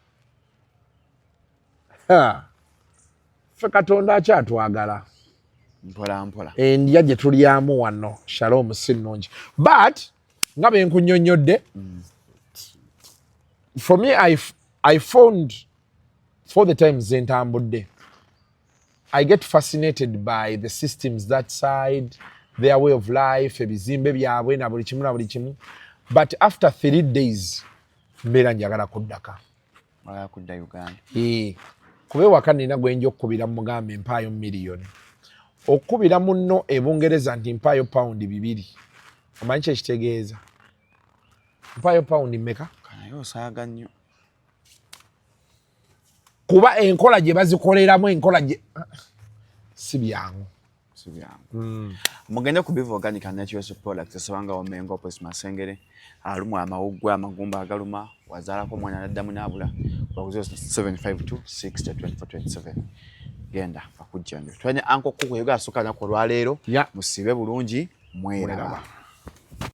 ffe Katonda akyatwagala mpola endya gye tulyamu wano shalom si nnungi but nga bwe nkunnyonnyodde for me I found for the times entambudde I get fascinated by the systems that side, their way of life, ebizimbe byabwe na buli kimu. But after 3 days, mbeera njagala kuddaka. Kudda Uganda. Kube waka nina gwenja okukubira mugambe mpaayo miliyoni. Okukubira munno ebungereza nti mpaayo paundi 2. Omanyi kye kitegeeza? Mpaayo paundi mmeka? Kanayo osaaga nnyo. Kuba enkola gye bazikoleramu enkola gye si byangu. Mugende ku Biva Organic and Natural Products esabanga omengo opus masengere alumu amawugwa amagumba agaluma wazalako mwana naddamu nabula bakuzo 752 602427 genda akujjanja twanye anko kuko yega asukana ko lwaleero musibe bulungi mweraba.